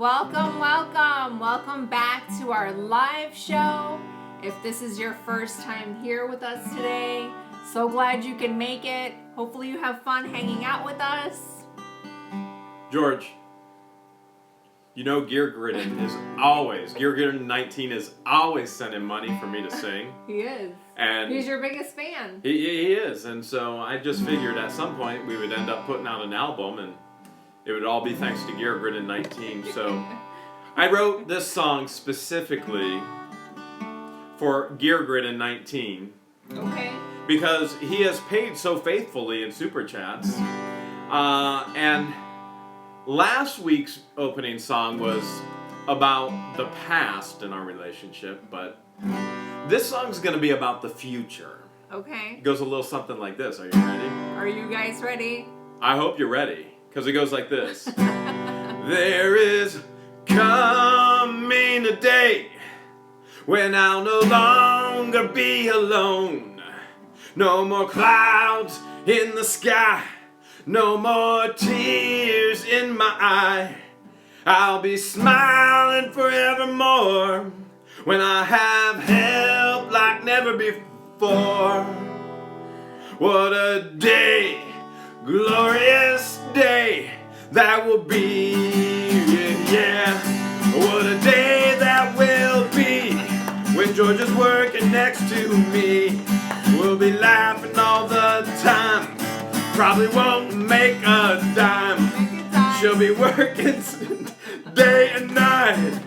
Welcome back to our live show. If this is your first time here with us today, so glad you can make it. Hopefully you have fun hanging out with us. George, you know Gear Gridden 19 is always sending money for me to sing. He is. And he's your biggest fan. He is, and so I just figured at some point we would end up putting out an album, and it would all be thanks to Gear Gridden 19. So I wrote this song specifically for Gear Gridden 19. Okay. Because he has paid so faithfully in Super Chats. And last week's opening song was about the past in our relationship, but this song's going to be about the future. Okay. It goes a little something like this. Are you ready? Are you guys ready? I hope you're ready, because it goes like this. There is coming a day when I'll no longer be alone. No more clouds in the sky, no more tears in my eye. I'll be smiling forevermore when I have help like never before. What a day, glorious day that will be, yeah. What a day that will be when George is working next to me. We'll be laughing all the time, probably won't make a dime. She'll be working day and night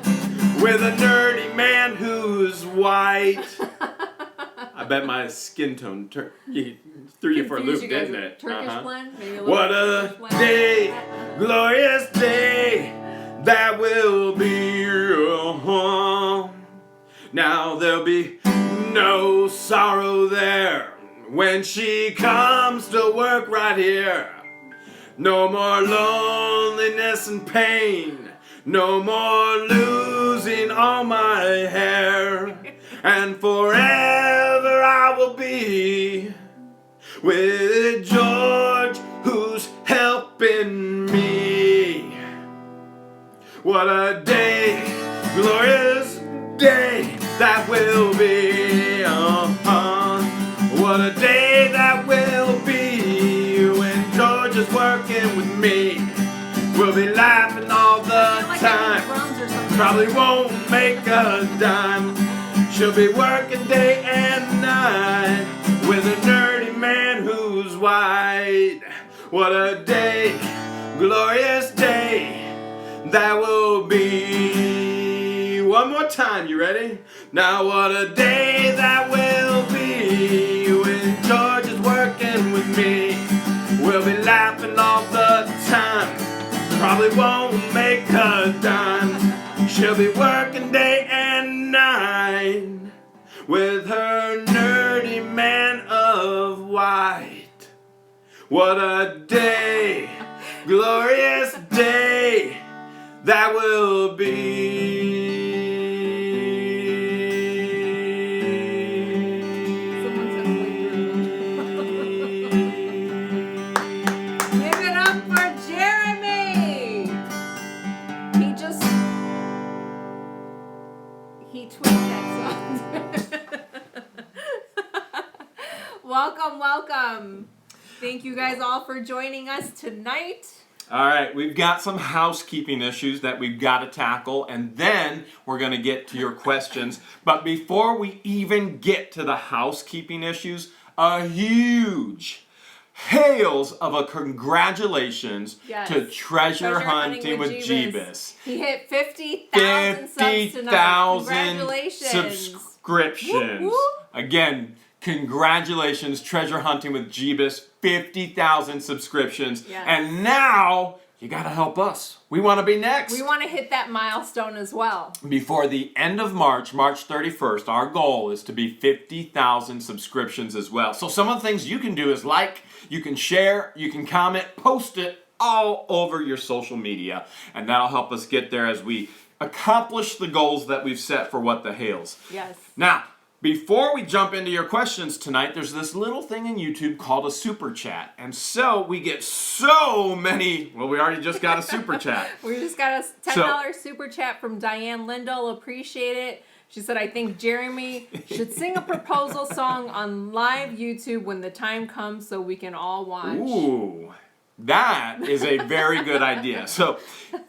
with a nerdy man who's white. I bet my skin tone threw you for a loop, didn't it? Turkish blend? What a day, glorious day that will be. Now there'll be no sorrow there when she comes to work right here. No more loneliness and pain. No more losing all my hair. And forever I will be with George, who's helping me. What a day, glorious day that will be. What a day that will be when George is working with me. We'll be laughing all the time, probably won't make a dime. She'll be working day and night with a nerdy man who's white. What a day, glorious day that will be. One more time, you ready? Now what a day that will be when George is working with me. We'll be laughing all the time, probably won't make a dime. She'll be working day and night with her nerdy man of white. What a day, glorious day that will be. Give it up for Jeremy! He tweeted that song. Welcome. Thank you guys all for joining us tonight. All right, we've got some housekeeping issues that we've got to tackle, and then we're going to get to your questions. But before we even get to the housekeeping issues, a huge hails of a congratulations to Treasure Hunting with Jeebus. He hit 50,000 subs tonight. Congratulations. Subscriptions. Whoop, whoop. Again, congratulations, Treasure Hunting with Jeebus. 50,000 subscriptions. Yes. And now you got to help us. We want to be next. We want to hit that milestone as well. Before the end of March 31st, our goal is to be 50,000 subscriptions as well. So some of the things you can do is like, you can share, you can comment, post it all over your social media. And that'll help us get there as we accomplish the goals that we've set for What the Hails. Yes. Now, Before we jump into your questions tonight, there's this little thing in YouTube called a super chat. And so we get so many, well, we already just got a super chat. We just got a $10 super chat from Diane Lindell. Appreciate it. She said, I think Jeremy should sing a proposal song on live YouTube when the time comes so we can all watch. Ooh. That is a very good idea. So,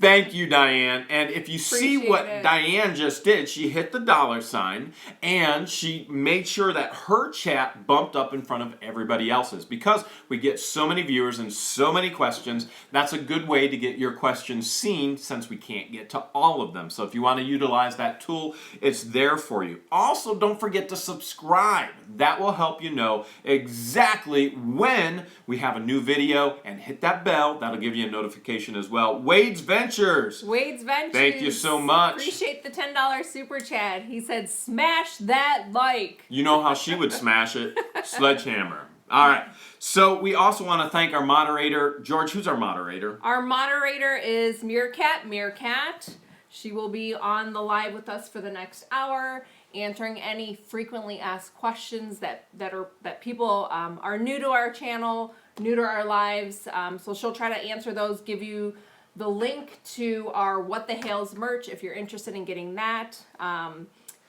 thank you, Diane. And if you see what Diane just did, she hit the $sign and she made sure that her chat bumped up in front of everybody else's. Because we get so many viewers and so many questions, that's a good way to get your questions seen since we can't get to all of them. So if you want to utilize that tool, it's there for you. Also, don't forget to subscribe. That will help you know exactly when we have a new video, and hit that bell. That'll give you a notification as well. Wade's Ventures. Wade's Ventures. Thank you so much. Appreciate the $10 super chat. He said, smash that like. You know how she would smash it. Sledgehammer. All right. So we also want to thank our moderator. George, who's our moderator? Our moderator is Meerkat. Meerkat. She will be on the live with us for the next hour, answering any frequently asked questions that people are new to our channel, new to our lives. So she'll try to answer those, give you the link to our What the Hales merch if you're interested in getting that.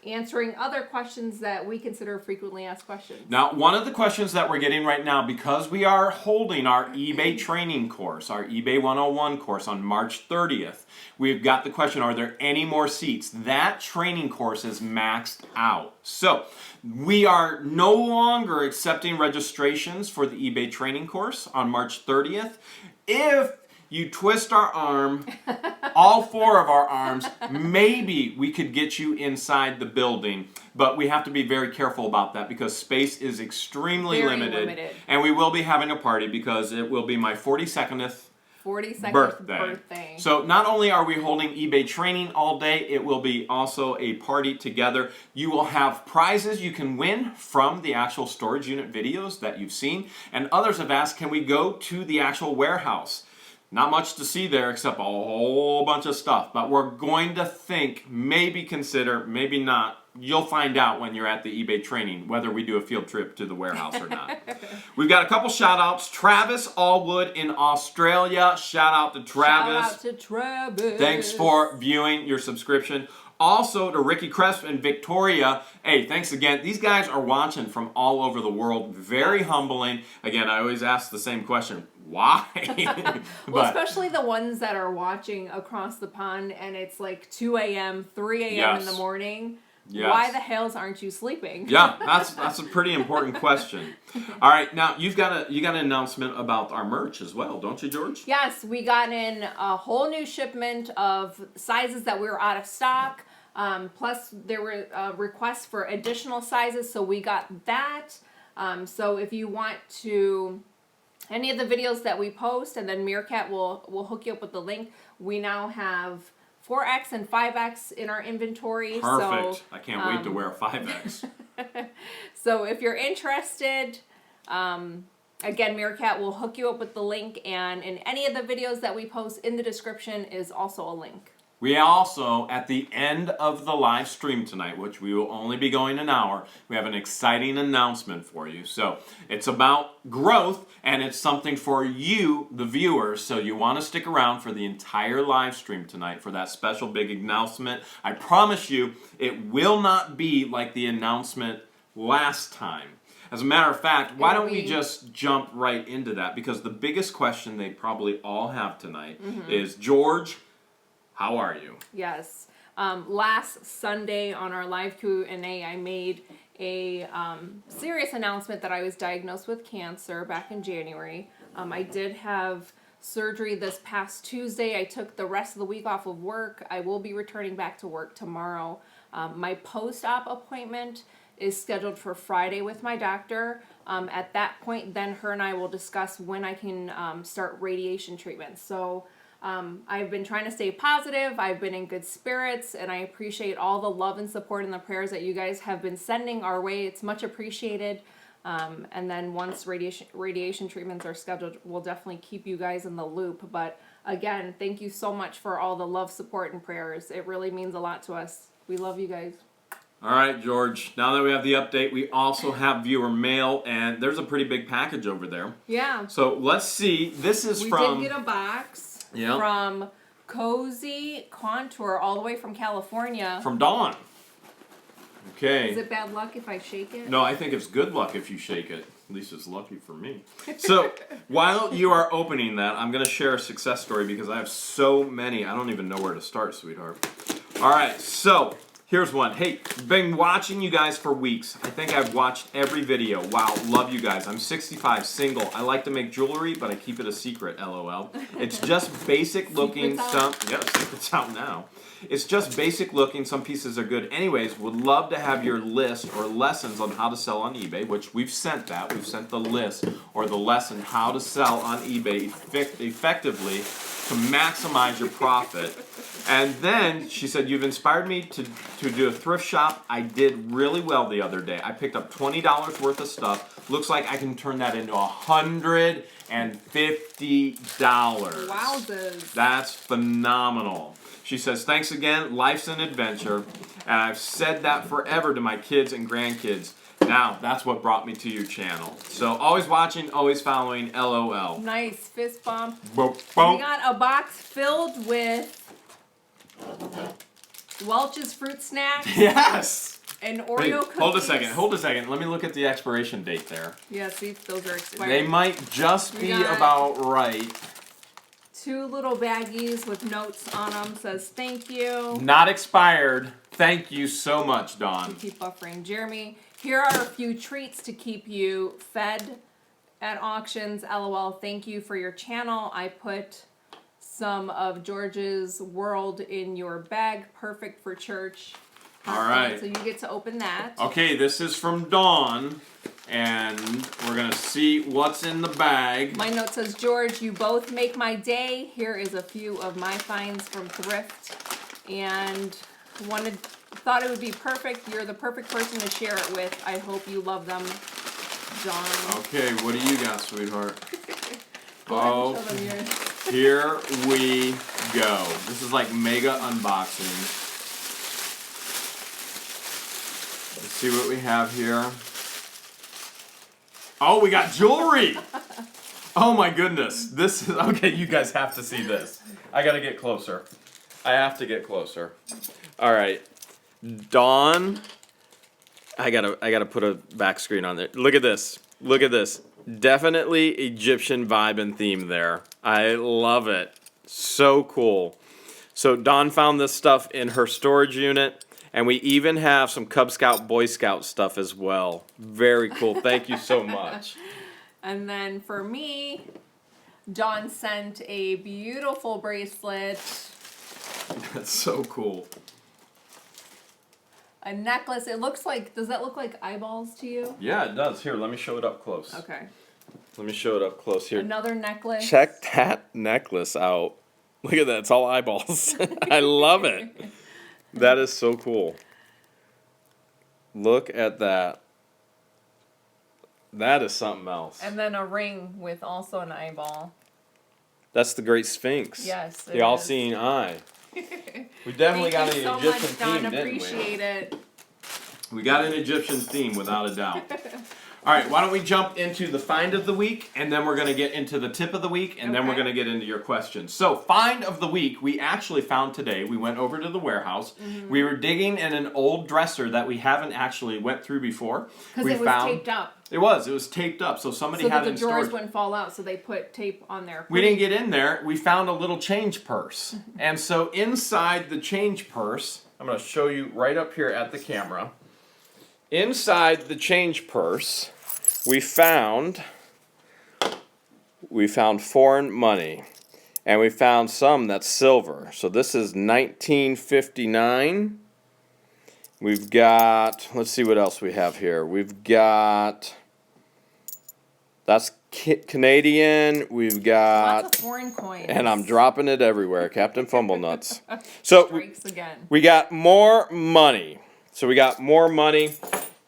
Answering other questions that we consider frequently asked questions. Now, one of the questions that we're getting right now, because we are holding our eBay training course, our eBay 101 course on March 30th, we've got the question, are there any more seats? That training course is maxed out. So, we are no longer accepting registrations for the eBay training course on March 30th. If you twist our arm, all four of our arms, maybe we could get you inside the building. But we have to be very careful about that because space is extremely limited. And we will be having a party because it will be my 42nd birthday. So not only are we holding eBay training all day, it will be also a party together. You will have prizes you can win from the actual storage unit videos that you've seen. And others have asked, can we go to the actual warehouse? Not much to see there except a whole bunch of stuff. But we're going to think, maybe consider, maybe not. You'll find out when you're at the eBay training whether we do a field trip to the warehouse or not. We've got a couple shout outs. Travis Allwood in Australia. Shout out to Travis. Shout out to Travis. Thanks for viewing your subscription. Also to Ricky Cresp and Victoria. Hey, thanks again. These guys are watching from all over the world. Very humbling. Again, I always ask the same question. Why? Well, especially the ones that are watching across the pond and it's like 2 a.m., 3 a.m. in the morning. Yes. Why the hells aren't you sleeping? Yeah, that's a pretty important question. All right, now you got an announcement about our merch as well, don't you, George? Yes, we got in a whole new shipment of sizes that we were out of stock. Plus, there were requests for additional sizes, so we got that. So if you want to, any of the videos that we post, and then Meerkat will hook you up with the link. We now have 4X and 5X in our inventory. Perfect. So, I can't wait to wear a 5X. So if you're interested, again, Meerkat will hook you up with the link, and in any of the videos that we post in the description is also a link. We also, at the end of the live stream tonight, which we will only be going an hour, we have an exciting announcement for you. So it's about growth, and it's something for you, the viewers. So you want to stick around for the entire live stream tonight for that special big announcement. I promise you, it will not be like the announcement last time. As a matter of fact, why don't we just jump right into that? Because the biggest question they probably all have tonight is, George, how are you? Yes. Last Sunday on our live Q&A, I made a serious announcement that I was diagnosed with cancer back in January. I did have surgery this past Tuesday. I took the rest of the week off of work. I will be returning back to work tomorrow. My post-op appointment is scheduled for Friday with my doctor. At that point, then her and I will discuss when I can start radiation treatment. So I've been trying to stay positive. I've been in good spirits, and I appreciate all the love and support and the prayers that you guys have been sending our way. It's much appreciated. And then once radiation treatments are scheduled, we'll definitely keep you guys in the loop. But again, thank you so much for all the love, support, and prayers. It really means a lot to us. We love you guys. All right, George. Now that we have the update, we also have viewer mail, and there's a pretty big package over there. Yeah. So let's see. This is We from. did get a box Yeah. from Cozy Contour, all the way from California. From Dawn. Okay. Is it bad luck if I shake it? No, I think it's good luck if you shake it. At least it's lucky for me. So, while you are opening that, I'm going to share a success story because I have so many. I don't even know where to start, sweetheart. All right, so here's one. Hey, been watching you guys for weeks. I think I've watched every video. Wow, love you guys. I'm 65, single. I like to make jewelry, but I keep it a secret, LOL. It's just basic looking stuff. Yeah, secret's out now. It's just basic looking. Some pieces are good. Anyways, would love to have your list or lessons on how to sell on eBay, which we've sent that. We've sent the list or the lesson how to sell on eBay effectively to maximize your profit. And then she said, you've inspired me to do a thrift shop. I did really well the other day. I picked up $20 worth of stuff. Looks like I can turn that into $150. Wowzers. That's phenomenal. She says, thanks again, life's an adventure, and I've said that forever to my kids and grandkids. Now, that's what brought me to your channel. So, always watching, always following, LOL. Nice fist bump. Boop, We boop. got a box filled with Welch's Fruit Snacks Yes! and Wait, Oreo cookies. hold a second. Let me look at the expiration date there. Yeah, see, those are expired. They might just We be got- about right. 2 little baggies with notes on them. Says thank you. Not expired. Thank you so much, Dawn. Keep buffering. Jeremy, here are a few treats to keep you fed at auctions. LOL. Thank you for your channel. I put some of George's World in your bag. Perfect for church. All right. So you get to open that. Okay, this is from Dawn, and we're going to see what's in the bag. My note says, George, you both make my day. Here is a few of my finds from thrift. And thought it would be perfect. You're the perfect person to share it with. I hope you love them, Dawn. Okay, what do you got, sweetheart? Go ahead Oh, and show them yours. here we go. This is like mega unboxing. Let's see what we have here. Oh, we got jewelry! Oh my goodness. This is, okay, you guys have to see this. I gotta get closer. I have to get closer. All right. Dawn, I gotta put a back screen on there. Look at this. Look at this. Definitely Egyptian vibe and theme there. I love it. So cool. So Dawn found this stuff in her storage unit, and we even have some Cub Scout, Boy Scout stuff as well. Very cool. Thank you so much. And then for me, Dawn sent a beautiful bracelet, That's so cool. a necklace. It looks like, does that look like eyeballs to you? Yeah, it does. Here, let me show it up close. Okay. Let me show it up close here. Another necklace. Check that necklace out. Look at that. It's all eyeballs. I love it. That is so cool. Look at that. That is something else. And then a ring with also an eyeball. That's the Great Sphinx. Yes, The it all-seeing eye. We definitely got Thank an you so Egyptian much, Dawn. theme, didn't Appreciate it. we? We got an Egyptian theme, without a doubt. All right, why don't we jump into the find of the week, and then we're going to get into the tip of the week, and then we're Okay. going to get into your questions. So, find of the week, we actually found today. We went over to the warehouse. Mm-hmm. We were digging in an old dresser that we haven't actually went through before. Because We it was found taped up. it was taped up, so somebody So had that it the in drawers storage. wouldn't fall out, so they put tape on there. We didn't get in there. We found a little change purse. And so inside the change purse, I'm going to show you right up here at the camera. Inside the change purse, we found foreign money. And we found some that's silver. So this is 1959. We've got, let's see what else we have here. We've got, that's Canadian. We've got, Lots of foreign coins. and I'm dropping it everywhere, Captain Fumblenuts. So Strikes again. we got more money. So we got more money,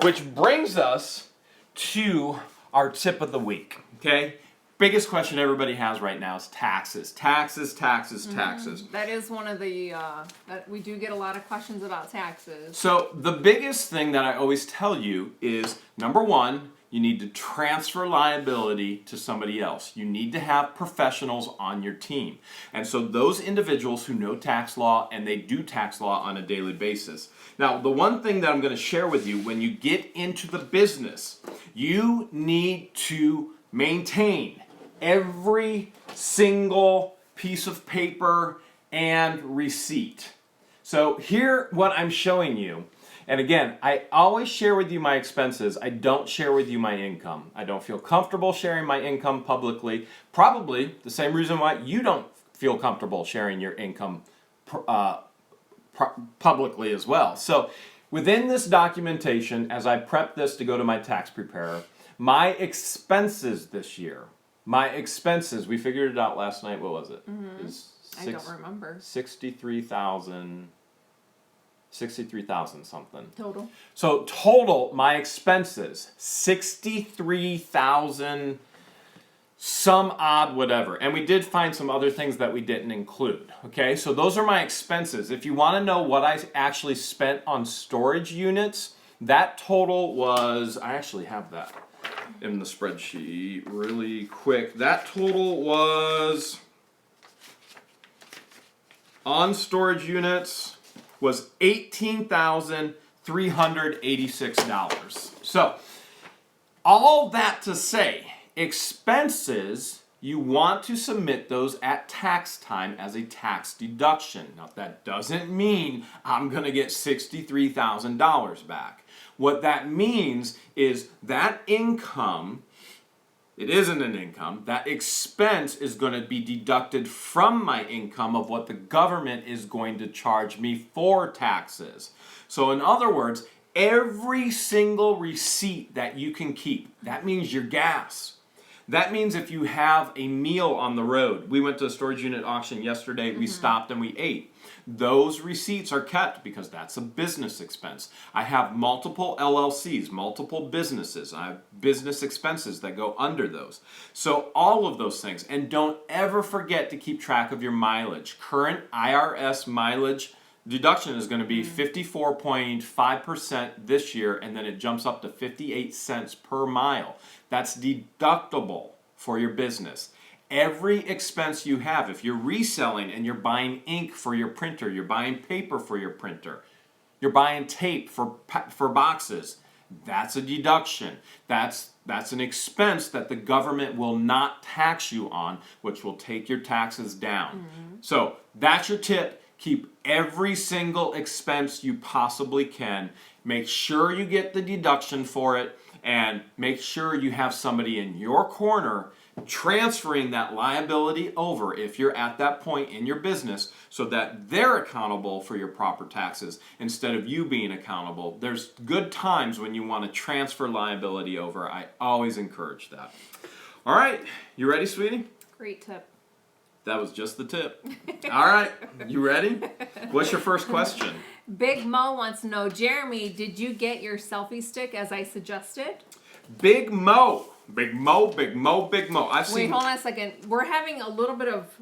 which brings us to our tip of the week. Okay? biggest question everybody has right now is taxes. Taxes. That is one of the, that we do get a lot of questions about taxes. So the biggest thing that I always tell you is, number one, you need to transfer liability to somebody else. You need to have professionals on your team. And so those individuals who know tax law and they do tax law on a daily basis. Now, the one thing that I'm going to share with you, when you get into the business, you need to maintain every single piece of paper and receipt. So here, what I'm showing you, and again, I always share with you my expenses. I don't share with you my income. I don't feel comfortable sharing my income publicly. Probably the same reason why you don't feel comfortable sharing your income publicly as well. So within this documentation, as I prep this to go to my tax preparer, my expenses this year, we figured it out last night. What was it? I don't remember. 63,000 something. Total. So total, my expenses, 63,000 some odd whatever. And we did find some other things that we didn't include. Okay, so those are my expenses. If you want to know what I actually spent on storage units, that total was, I actually have that in the spreadsheet really quick. That total was, on storage units, was $18,386. So, all that to say, expenses, you want to submit those at tax time as a tax deduction. Now, that doesn't mean I'm going to get $63,000 back. What that means is that income, it isn't an income, that expense is going to be deducted from my income of what the government is going to charge me for taxes. So in other words, every single receipt that you can keep, that means your gas. That means if you have a meal on the road, we went to a storage unit auction yesterday, we stopped and we ate. Those receipts are kept because that's a business expense. I have multiple LLCs, multiple businesses. I have business expenses that go under those. So all of those things. And don't ever forget to keep track of your mileage. Current IRS mileage deduction is going to be 54.5% this year, and then it jumps up to 58 cents per mile. That's deductible for your business. Every expense you have, if you're reselling and you're buying ink for your printer, you're buying paper for your printer, you're buying tape for boxes, that's a deduction. That's an expense that the government will not tax you on, which will take your taxes down. So that's your tip. Keep every single expense you possibly can. Make sure you get the deduction for it, and make sure you have somebody in your corner transferring that liability over if you're at that point in your business so that they're accountable for your proper taxes instead of you being accountable. There's good times when you want to transfer liability over. I always encourage that. All right, you ready, sweetie? Great tip. That was just the tip. All right, you ready? What's your first question? Big Mo wants to know, Jeremy, did you get your selfie stick as I suggested? Big Mo. Big Mo. Wait, hold on a second. We're having a little bit of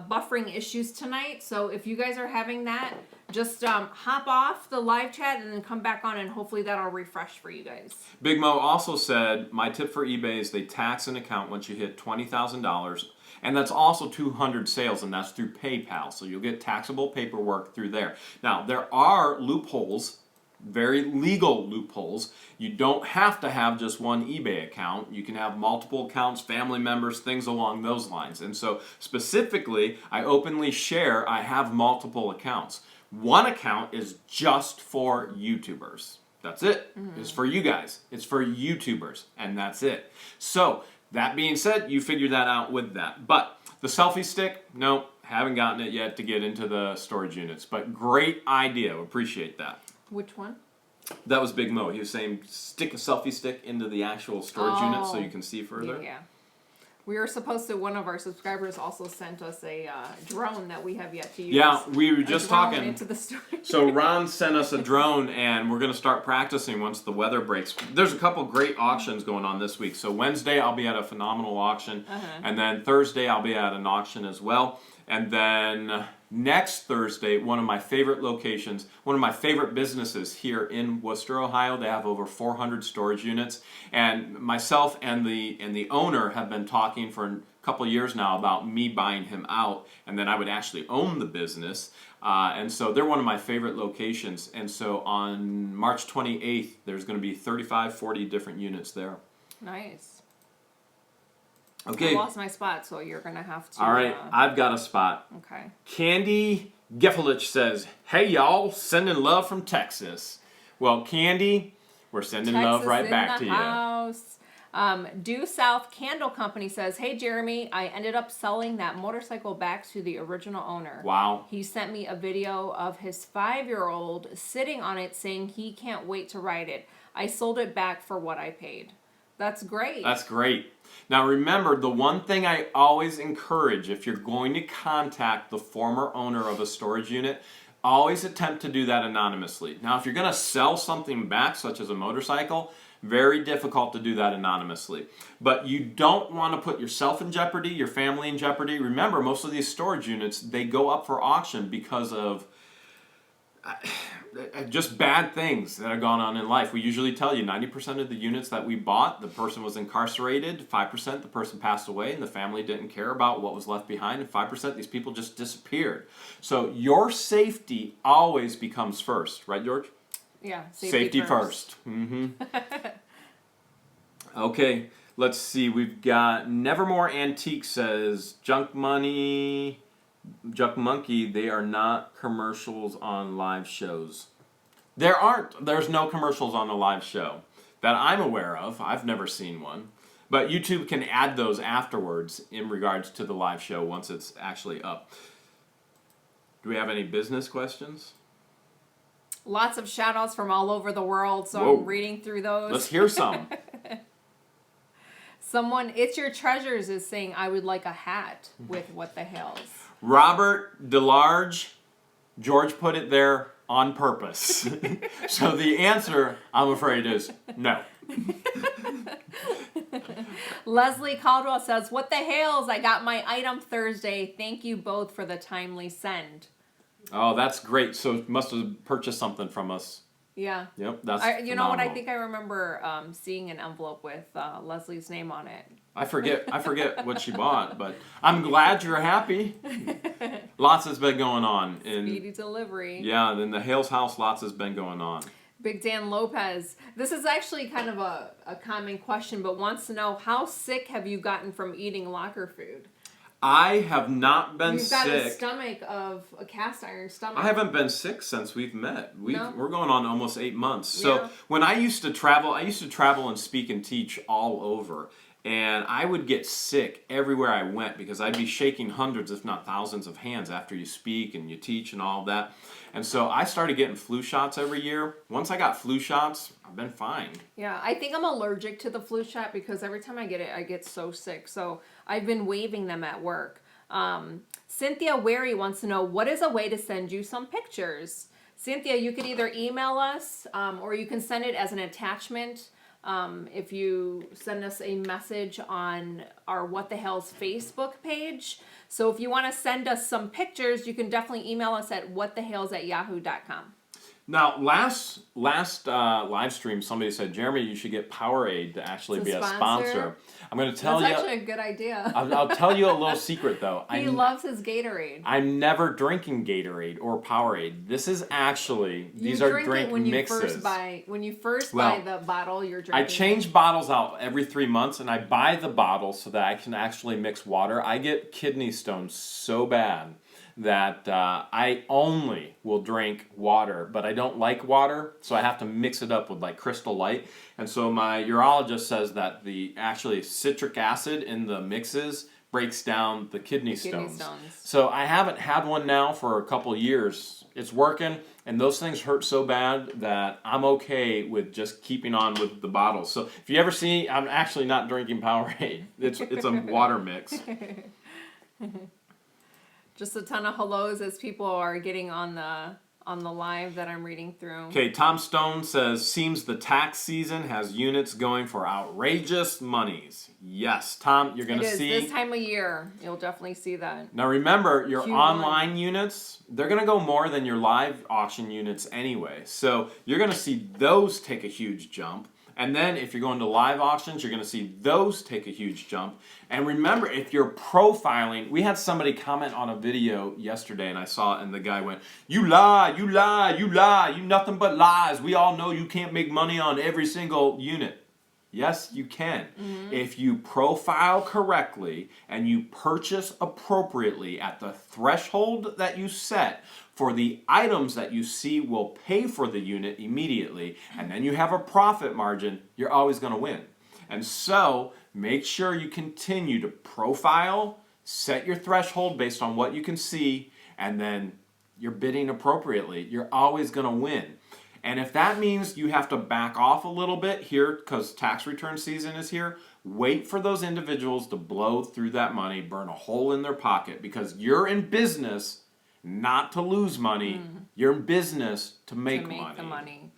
buffering issues tonight, so if you guys are having that, just hop off the live chat and then come back on, and hopefully that'll refresh for you guys. Big Mo also said, my tip for eBay is they tax an account once you hit $20,000. And that's also 200 sales, and that's through PayPal. So you'll get taxable paperwork through there. Now, there are loopholes, very legal loopholes. You don't have to have just one eBay account. You can have multiple accounts, family members, things along those lines. And so specifically, I openly share I have multiple accounts. One account is just for YouTubers. That's it. It's for you guys. It's for YouTubers, and that's it. So that being said, you figure that out with that. But the selfie stick, no, haven't gotten it yet to get into the storage units. But great idea. Appreciate that. Which one? That was Big Mo. He was saying stick a selfie stick into the actual storage unit so you can see further. Yeah. We were supposed to, one of our subscribers also sent us a drone that we have yet to use. Yeah, we were A just drone talking. into the story. So Ron sent us a drone, and we're going to start practicing once the weather breaks. There's a couple great auctions going on this week. So Wednesday I'll be at a phenomenal auction, and then Thursday I'll be at an auction as well. And then next Thursday, one of my favorite locations, one of my favorite businesses here in Worcester, Ohio. They have over 400 storage units, and myself and the owner have been talking for a couple of years now about me buying him out, and then I would actually own the business. And so they're one of my favorite locations. And so on March 28th, there's going to be 35, 40 different units there. Nice. Okay. I lost my spot, so you're going to have to... All right, I've got a spot. Okay. Candy Geffelich says, "Hey y'all, sending love from Texas." Well, Candy, we're sending love right back to you. House. Due South Candle Company says, "Hey Jeremy, I ended up selling that motorcycle back to the original owner. Wow. He sent me a video of his 5-year-old sitting on it saying he can't wait to ride it. I sold it back for what I paid." That's great. That's great. Now remember, the one thing I always encourage, if you're going to contact the former owner of a storage unit, always attempt to do that anonymously. Now if you're going to sell something back, such as a motorcycle, very difficult to do that anonymously. But you don't want to put yourself in jeopardy, your family in jeopardy. Remember, most of these storage units, they go up for auction because of just bad things that have gone on in life. We usually tell you 90% of the units that we bought, the person was incarcerated, 5% the person passed away and the family didn't care about what was left behind, and 5% these people just disappeared. So your safety always becomes first, right, George? Yeah, Safety first. Okay, let's see. We've got Nevermore Antique says, Junk Monkey, they are not commercials on live shows. There's no commercials on a live show that I'm aware of. I've never seen one. But YouTube can add those afterwards in regards to the live show once it's actually up. Do we have any business questions? Lots of shout outs from all over the world, so Whoa. I'm reading through those. Let's hear some. Someone, It's Your Treasures, is saying, "I would like a hat with What the Hells." Robert DeLarge, George put it there on purpose. So the answer, I'm afraid, is no. Leslie Caldwell says, "What the hells? I got my item Thursday. Thank you both for the timely send." Oh, that's great. So must have purchased something from us. Yeah. Yep, that's You know what? I phenomenal. think I remember seeing an envelope with Leslie's name on it. I forget what she bought, but I'm glad you're happy. Lots has been going on. Speedy delivery. Yeah, in the Hales house, lots has been going on. Big Dan Lopez. This is actually kind of a common question, but wants to know, how sick have you gotten from eating locker food? I have not been You've got a sick. stomach of a cast iron stomach. I haven't been sick since we've met. No? We're going on almost 8 months. So Yeah. when I used to travel and speak and teach all over. And I would get sick everywhere I went because I'd be shaking hundreds, if not thousands, of hands after you speak and you teach and all of that. And so I started getting flu shots every year. Once I got flu shots, I've been fine. Yeah, I think I'm allergic to the flu shot because every time I get it, I get so sick. So I've been waiving them at work. Cynthia Wary wants to know, what is a way to send you some pictures? Cynthia, you could either email us or you can send it as an attachment. If you send us a message on our What the Hell's Facebook page. So if you want to send us some pictures, you can definitely email us at whatthehells@yahoo.com. Now, last live stream, somebody said, Jeremy, you should get Powerade to actually To be a sponsor? sponsor. I'm going to tell That's you. actually a good idea. I'll tell you a little secret, though. He loves his Gatorade. I'm never drinking Gatorade or Powerade. This is actually, these you are drink drink it when mixes. when you first Well, buy the bottle, you're drinking. I change bottles out every 3 months, and I buy the bottle so that I can actually mix water. I get kidney stones so bad that I only will drink water, but I don't like water, so I have to mix it up with like Crystal Light. And so my urologist says that the actually citric acid in the mixes breaks down the kidney Kidney stones. stones. So I haven't had one now for a couple years. It's working, and those things hurt so bad that I'm okay with just keeping on with the bottles. So if you ever see, I'm actually not drinking Powerade. It's a water mix. Just a ton of hellos as people are getting on the live that I'm reading through. Okay, Tom Stone says, seems the tax season has units going for outrageous monies. Yes, Tom, you're going It to is see. this time of year. You'll definitely see that. Now remember, your Q1. online units, they're going to go more than your live auction units anyway. So you're going to see those take a huge jump. And then if you're going to live auctions, you're going to see those take a huge jump. And remember, if you're profiling, we had somebody comment on a video yesterday, and I saw it, and the guy went, you lie, you lie, you lie, you nothing but lies. We all know you can't make money on every single unit. Yes, you can. If you profile correctly and you purchase appropriately at the threshold that you set for the items that you see will pay for the unit immediately, and then you have a profit margin, you're always going to win. And so make sure you continue to profile, set your threshold based on what you can see, and then you're bidding appropriately. You're always going to win. And if that means you have to back off a little bit here because tax return season is here, wait for those individuals to blow through that money, burn a hole in their pocket, because you're in business not to lose money. You're in business to make money. The money.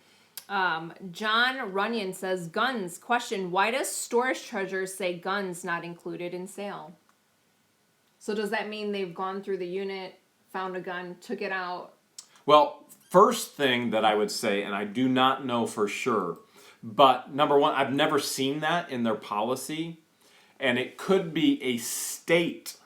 John Runyon says, guns. Question, why does storage treasures say guns not included in sale? So does that mean they've gone through the unit, found a gun, took it out? Well, first thing that I would say, and I do not know for sure, but number one, I've never seen that in their policy, and it could be a state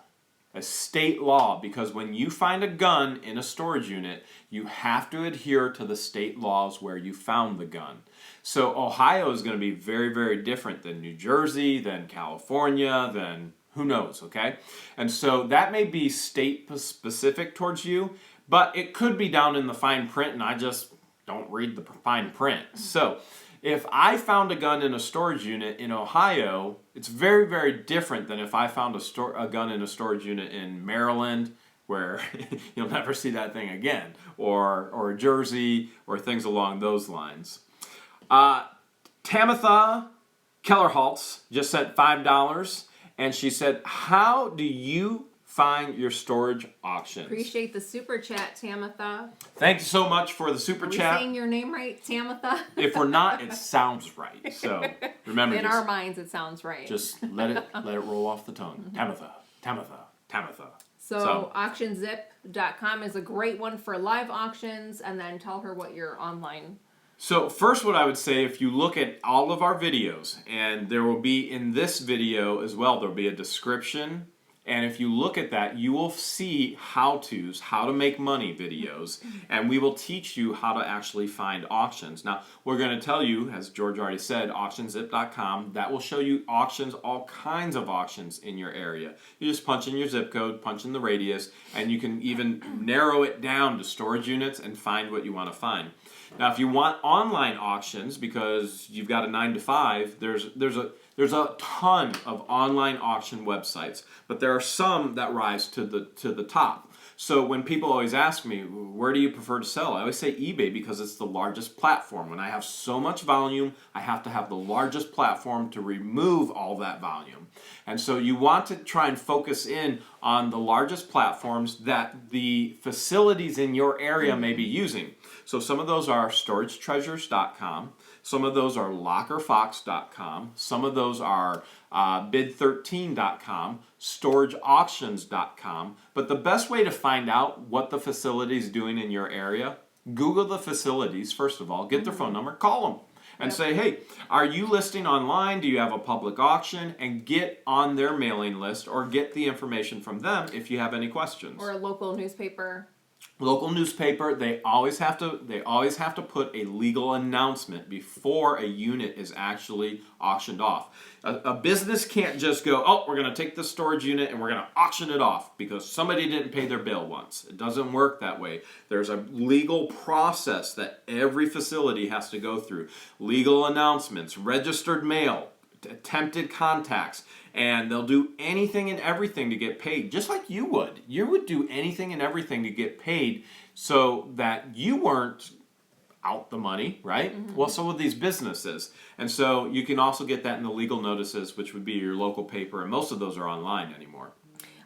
law, because when you find a gun in a storage unit, you have to adhere to the state laws where you found the gun. So Ohio is going to be very, very different than New Jersey, than California, than who knows, okay? And so that may be state specific towards you, but it could be down in the fine print, and I just don't read the fine print. So if I found a gun in a storage unit in Ohio, it's very, very different than if I found a gun in a storage unit in Maryland, where you'll never see that thing again, or Jersey, or things along those lines. Tamitha Kellerholtz just sent $5, and she said, how do you find your storage auctions? Appreciate the super chat, Tamitha. Thank you so much for the super Are we chat. saying your name right, Tamitha? If we're not, it sounds right. So remember, In our minds, it sounds right. just let it roll off the tongue. Tamitha. So auctionzip.com is a great one for live auctions, and then tell her what your online. So first, what I would say, if you look at all of our videos, and there will be in this video as well, there'll be a description. And if you look at that, you will see how-tos, how to make money videos, and we will teach you how to actually find auctions. Now, we're going to tell you, as George already said, auctionzip.com, that will show you auctions, all kinds of auctions in your area. You just punch in your zip code, punch in the radius, and you can even narrow it down to storage units and find what you want to find. Now, if you want online auctions, because you've got a 9-to-5, there's a ton of online auction websites, but there are some that rise to the top. So when people always ask me, where do you prefer to sell? I always say eBay, because it's the largest platform. When I have so much volume, I have to have the largest platform to remove all that volume. And so you want to try and focus in on the largest platforms that the facilities in your area may be using. So some of those are storagetreasures.com. Some of those are lockerfox.com. Some of those are bid13.com, storageauctions.com. But the best way to find out what the facility is doing in your area, Google the facilities, first of all, get their phone number, call them, and say, hey, are you listing online? Do you have a public auction? And get on their mailing list, or get the information from them if you have any questions. Or a local newspaper. Local newspaper, they always have to put a legal announcement before a unit is actually auctioned off. A business can't just go, oh, we're going to take this storage unit and we're going to auction it off because somebody didn't pay their bill once. It doesn't work that way. There's a legal process that every facility has to go through. Legal announcements, registered mail, attempted contacts, and they'll do anything and everything to get paid, just like you would. You would do anything and everything to get paid so that you weren't out the money, right? Well, so would these businesses. And so you can also get that in the legal notices, which would be your local paper, and most of those are online anymore.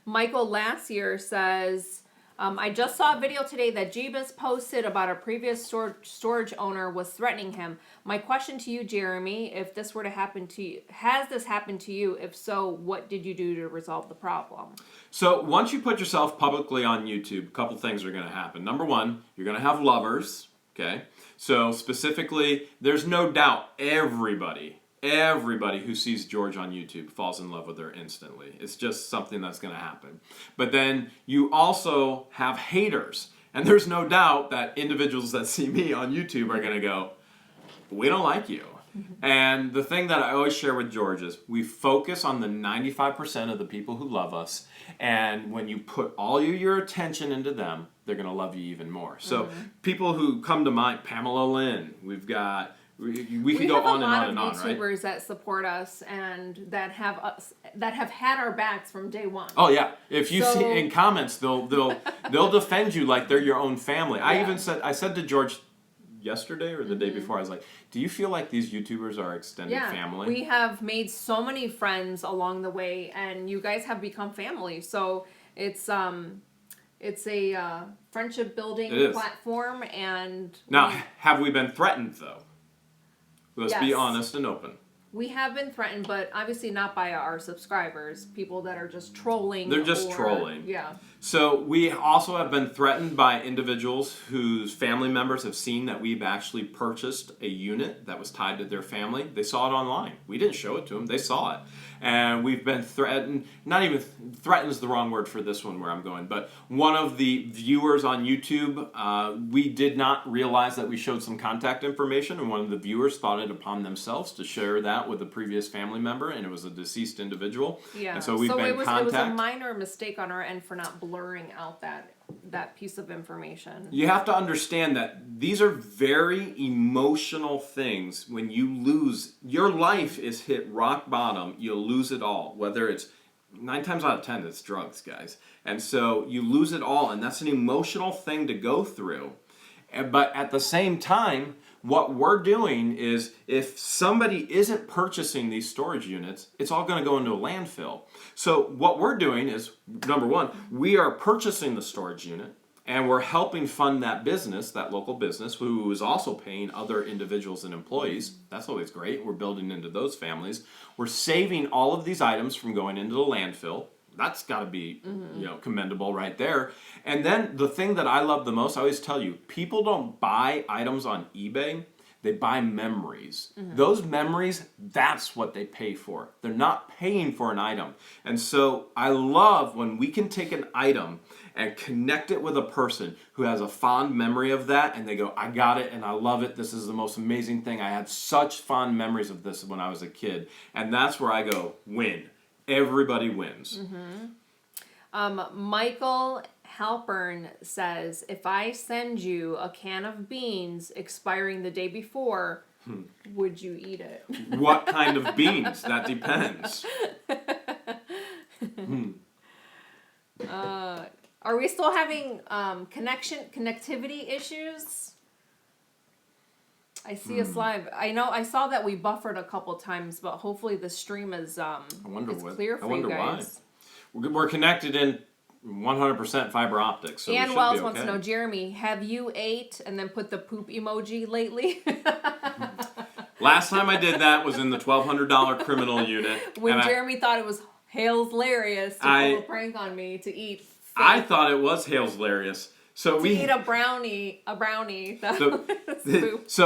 Michael Lassier says, I just saw a video today that Jeebus posted about a previous storage owner was threatening him. My question to you, Jeremy, if this were to happen to you, has this happened to you? If so, what did you do to resolve the problem? So once you put yourself publicly on YouTube, a couple things are going to happen. Number one, you're going to have lovers, okay? So specifically, there's no doubt everybody who sees George on YouTube falls in love with her instantly. It's just something that's going to happen. But then you also have haters. And there's no doubt that individuals that see me on YouTube are going to go, we don't like you. And the thing that I always share with George is we focus on the 95% of the people who love us. And when you put all your attention into them, they're going to love you even more. So people who come to mind, Pamela Lynn, we've got... We could go on and on and on, right? We have a lot of YouTubers that support us and that have had our backs from day one. Oh yeah, if you see in comments, they'll defend you like they're your own family. Yeah. I said to George yesterday or the day before, I was like, do you feel like these YouTubers are extended family? We have made so many friends along the way, and you guys have become family. So it's a friendship building platform. And now, have we been threatened though? Let's be Yes. honest and open. We have been threatened, but obviously not by our subscribers. People that are just trolling. They're just trolling. Yeah. So we also have been threatened by individuals whose family members have seen that we've actually purchased a unit that was tied to their family. They saw it online. We didn't show it to them. They saw it. And we've been threatened, not even, threatened is the wrong word for this one where I'm going, but one of the viewers on YouTube, we did not realize that we showed some contact information, and one of the viewers thought it upon themselves to share that with a previous family member, and it was a deceased individual. Yeah. And so we've been it was a contact. minor mistake on our end for not blurring out that piece of information. You have to understand that these are very emotional things. When you lose, your life is hit rock bottom, you'll lose it all. Whether it's 9 times out of 10, it's drugs, guys. And so you lose it all, and that's an emotional thing to go through. But at the same time, what we're doing is if somebody isn't purchasing these storage units, it's all going to go into a landfill. So what we're doing is, number one, we are purchasing the storage unit, and we're helping fund that business, that local business, who is also paying other individuals and employees. That's always great. We're building into those families. We're saving all of these items from going into the landfill. That's got to be, commendable right there. And then the thing that I love the most, I always tell you, people don't buy items on eBay. They buy memories. Those memories, that's what they pay for. They're not paying for an item. And so I love when we can take an item and connect it with a person who has a fond memory of that, and they go, I got it and I love it. This is the most amazing thing. I had such fond memories of this when I was a kid. And that's where I go, win. Everybody wins. Michael Halpern says, if I send you a can of beans expiring the day before, would you eat it? What kind of beans? That depends. Are we still having connectivity issues? I see us live. I saw that we buffered a couple times, but hopefully the stream is clear for you guys. Why. We're connected in 100% fiber optics. So Ann Wells wants to know, Jeremy, have you ate and then put the poop emoji lately? Last time I did that was in the $1,200 criminal unit. When Jeremy thought it was hilarious to pull a prank on me to eat. I thought it was hilarious. So we eat a brownie. So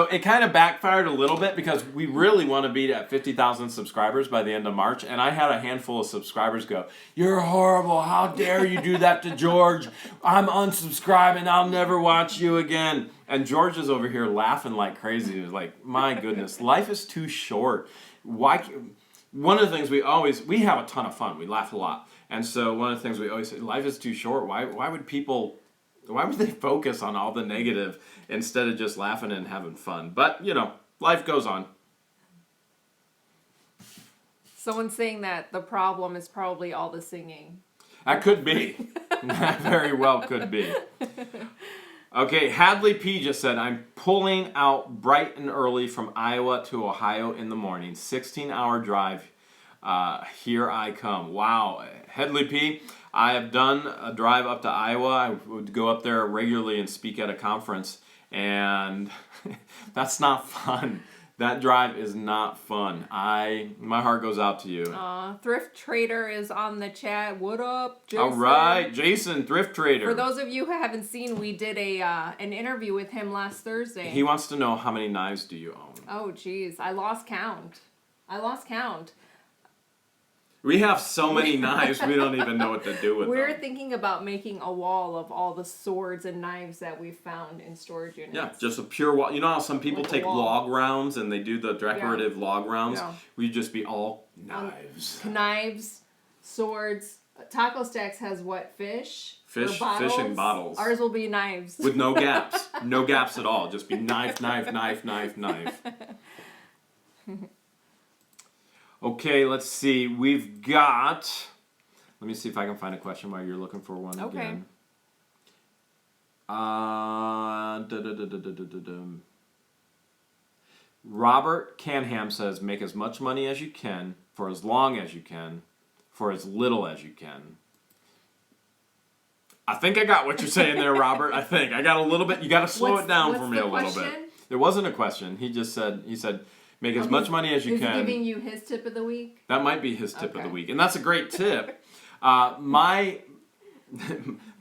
it kind of backfired a little bit because we really want to be at 50,000 subscribers by the end of March, and I had a handful of subscribers go, "You're horrible! How dare you do that to George? I'm unsubscribing. I'll never watch you again." And George is over here laughing like crazy. He was like, "My goodness, life is too short. Why?" One of the things we have a ton of fun. We laugh a lot, and so one of the things we always say, life is too short. Why would they focus on all the negative instead of just laughing and having fun? But, life goes on. Someone's saying that the problem is probably all the singing. That could be. That very well could be. Okay, Hadley P just said, I'm pulling out bright and early from Iowa to Ohio in the morning. 16-hour drive. Here I come. Wow. Hadley P, I have done a drive up to Iowa. I would go up there regularly and speak at a conference, and that's not fun. That drive is not fun. My heart goes out to you. Thrift Trader is on the chat. What up, Jason? All right, Jason, Thrift Trader. For those of you who haven't seen, we did an interview with him last Thursday. He wants to know, how many knives do you own? Oh, geez. I lost count. We have so many knives, we don't even know what to do with We're them. thinking about making a wall of all the swords and knives that we found in storage units. Yeah, just a pure wall. You know how some people Like a take wall. log rounds and they do the decorative log rounds? Yeah. We'd just be all knives. Knives, swords. Taco Stacks has what? Fish? Or Fish and bottles. Ours will be knives. With no gaps. No gaps at all. Just be knife, knife, knife, knife, knife. Okay, let's see. We've got... Let me see if I can find a question while you're looking for one Okay. again. Robert Canham says, make as much money as you can, for as long as you can, for as little as you can. I think I got what you're saying there, Robert. I think. I got a little bit. You got to slow it down for me a little bit. There wasn't a question. He said, make as much money as you Is can. he giving you his tip of the week? That might be his tip of the Okay. week. And that's a great tip. My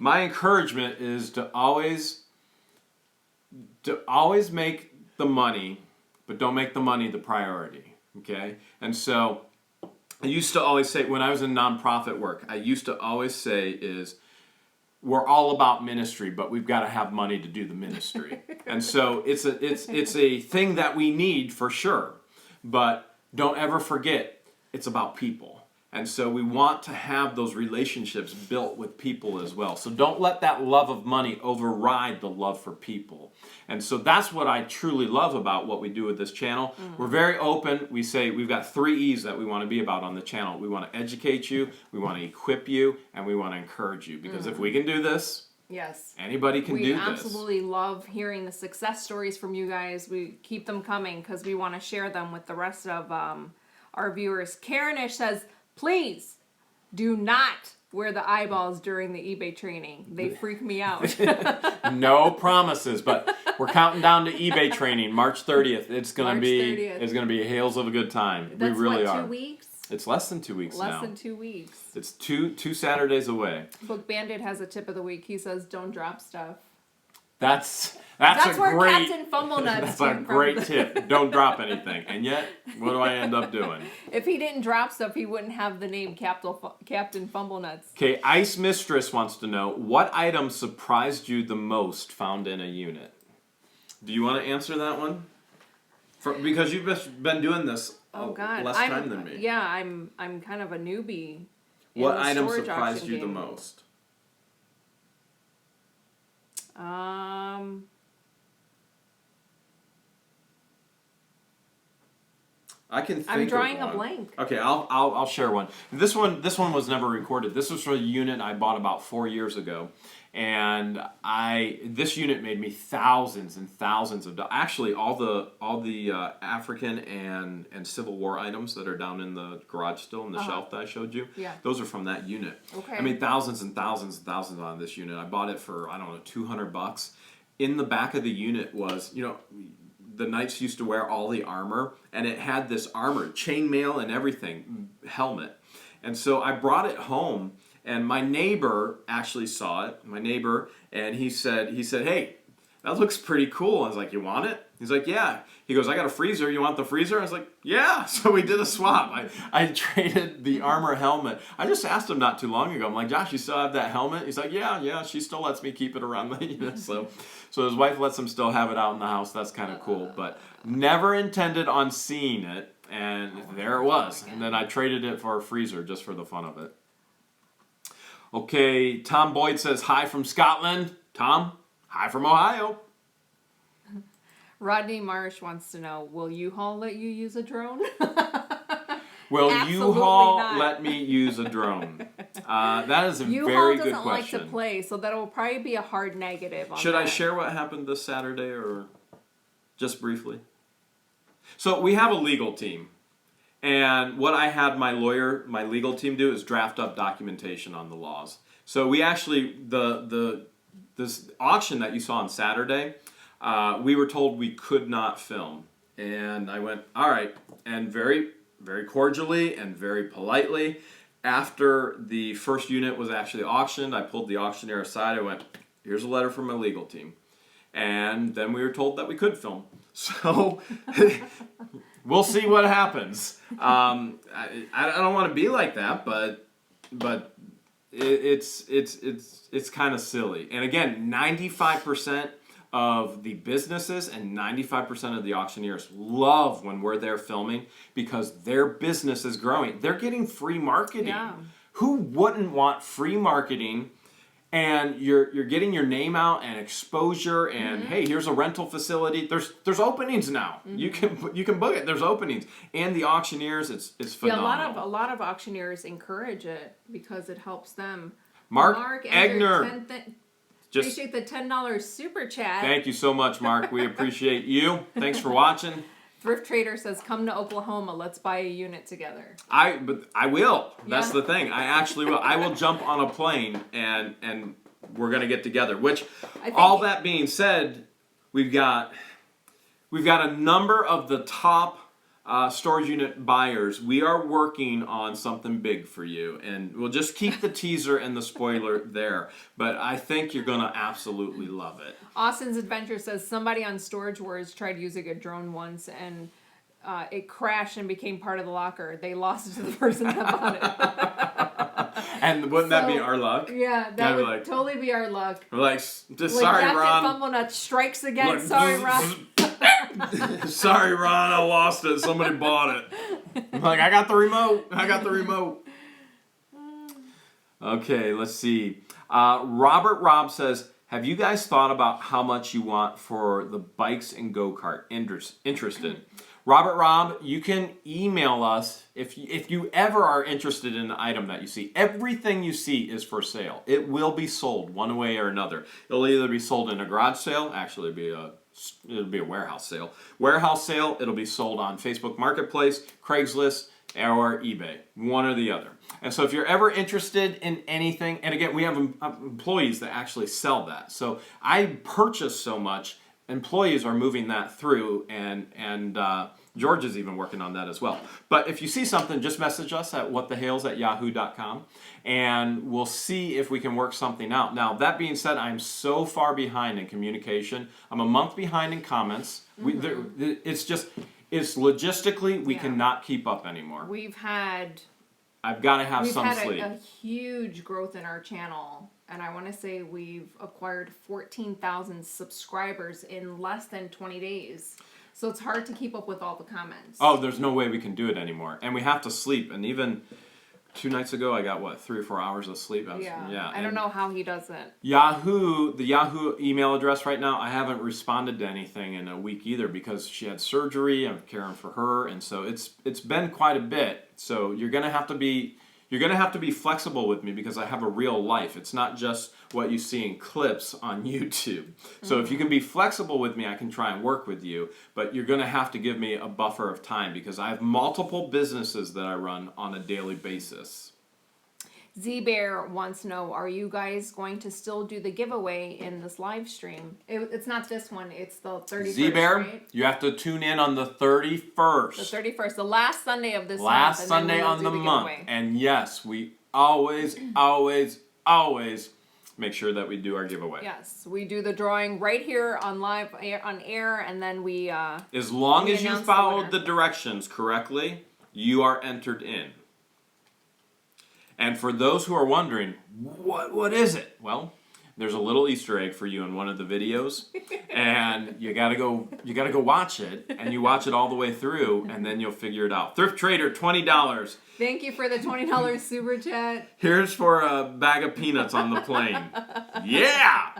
encouragement is to always make the money, but don't make the money the priority. Okay? And so I used to always say, when I was in nonprofit work, I used to always say is, we're all about ministry, but we've got to have money to do the ministry. And so it's a thing that we need for sure. But don't ever forget, it's about people. And so we want to have those relationships built with people as well. So don't let that love of money override the love for people. And so that's what I truly love about what we do with this channel. We're very open. We say we've got 3 E's that we want to be about on the channel. We want to educate you, we want to equip you, and we want to encourage you. Because if we can do this, Yes. anybody can do We this. absolutely love hearing the success stories from you guys. We keep them coming because we want to share them with the rest of our viewers. Karenish says, please do not wear the eyeballs during the eBay training. They freak me out. No promises, but we're counting down to eBay training, March 30th. It's gonna March be 30th. It's gonna be hails of a good time. That's we really what, are. 2 weeks? It's less than 2 weeks now. Less than 2 weeks. It's two Saturdays away. Book Bandit has a tip of the week. He says, don't drop stuff. That's That's a where great Captain Fumblenuts that's a came great from. tip. Don't drop anything. And yet, what do I end up doing? If he didn't drop stuff, he wouldn't have the name Captain Fumblenuts. Okay, Ice Mistress wants to know, what item surprised you the most found in a unit? Do you want to answer that one? Because you've been doing this less time than me. Yeah, I'm kind of a newbie. in What the item storage surprised auction you the game. most? I can think I'm drawing of a one. blank. Okay, I'll share one. This one was never recorded. This was for a unit I bought about 4 years ago, and this unit made me thousands and thousands of dollars. Actually, all the African and Civil War items that are down in the garage still in the shelf that I showed you. Yeah. Those are from that unit. Okay. I made thousands and thousands and thousands on this unit. I bought it for $200. In the back of the unit was the knights used to wear all the armor, and it had this armor, chainmail and everything, helmet. And so I brought it home, and my neighbor actually saw it, and he said, hey, that looks pretty cool. I was like, you want it? He's like, yeah. He goes, I got a freezer. You want the freezer? I was like, yeah. So we did a swap. I traded the armor helmet. I just asked him not too long ago. I'm like, Josh, you still have that helmet? He's like, yeah. She still lets me keep it around the So his wife lets him still have it out in the house. That's kind of cool. But never intended on seeing it. And there it was. And then I traded it for a freezer just for the fun of it. Okay, Tom Boyd says, hi from Scotland. Tom, hi from Ohio. Rodney Marsh wants to know, will U-Haul let you use a drone? Will Absolutely U-Haul not. let me use a drone? That is a U-Haul very good doesn't like question. to play, so that will probably be a hard negative on Should that. I share what happened this Saturday or just briefly? So we have a legal team. And what I had my legal team do is draft up documentation on the laws. So we actually, this auction that you saw on Saturday, we were told we could not film. And I went, all right. And very, very cordially and very politely, after the first unit was actually auctioned, I pulled the auctioneer aside. I went, here's a letter from my legal team. And then we were told that we could film. So we'll see what happens. I don't want to be like that, but it's kind of silly. And again, 95% of the businesses and 95% of the auctioneers love when we're there filming because their business is growing. They're getting free marketing. Yeah. Who wouldn't want free marketing? And you're getting your name out and exposure, and hey, here's a rental facility. There's openings now. You can book it. There's openings, and the auctioneers, it's phenomenal. Yeah, a lot of auctioneers encourage it because it helps them. Mark Egner. Appreciate the $10 super chat. Thank you so much, Mark. We appreciate you. Thanks for watching. Thrift Trader says, "Come to Oklahoma. Let's buy a unit together." But I will. That's Yeah. the thing. I actually will. I will jump on a plane and we're gonna get together. Which, all that being said, we've got a number of the top storage unit buyers. We are working on something big for you, and we'll just keep the teaser and the spoiler there. But I think you're gonna absolutely love it. Austin's Adventure says somebody on Storage Wars tried using a drone once and it crashed and became part of the locker. They lost it to the person that bought it. And wouldn't that be our luck? Yeah, that That'd would be like- totally be our luck. We're like, Like sorry, Captain Ron. Fumblenut strikes again. Like, Sorry, Ron. Sorry, Ron, I lost it. Somebody bought it. I'm like, I got the remote. Okay, let's see. Robert Robb says, have you guys thought about how much you want for the bikes and go-kart? Interested? Robert Robb, you can email us if you ever are interested in an item that you see. Everything you see is for sale. It will be sold one way or another. It'll either be sold in a garage sale. Actually, it'll be a warehouse sale. Warehouse sale, it'll be sold on Facebook Marketplace, Craigslist, or eBay. One or the other. And so if you're ever interested in anything, and again, we have employees that actually sell that. So I purchase so much, employees are moving that through, and George is even working on that as well. But if you see something, just message us at whatthehales@yahoo.com, and we'll see if we can work something out. Now, that being said, I'm so far behind in communication. I'm a month behind in comments. It's logistically, we cannot keep up anymore. I've got to have some sleep. We've had a huge growth in our channel, and I want to say we've acquired 14,000 subscribers in less than 20 days. So it's hard to keep up with all the comments. Oh, there's no way we can do it anymore. And we have to sleep. And even 2 nights ago, I got, 3 or 4 hours of sleep? I don't know how he does it. The Yahoo email address right now, I haven't responded to anything in a week either because she had surgery. I'm caring for her. And so it's been quite a bit. So you're going to have to be flexible with me because I have a real life. It's not just what you see in clips on YouTube. So if you can be flexible with me, I can try and work with you, but you're going to have to give me a buffer of time because I have multiple businesses that I run on a daily basis. Z-Bear wants to know, are you guys going to still do the giveaway in this live stream? It's not this one, it's the 31st, Z-Bear, right? you have to tune in on the 31st. The 31st, the last Sunday of this month. Last Sunday on the month. And yes, we always make sure that we do our giveaway. Yes, we do the drawing right here on on air, and then we as long as you announce the followed winner. the directions correctly, you are entered in. And for those who are wondering, what is it? Well, there's a little Easter egg for you in one of the videos, and you gotta go watch it, and you watch it all the way through, and then you'll figure it out. Thrift Trader, $20. Thank you for the $20 super chat. Here's for a bag of peanuts on the plane. Yeah!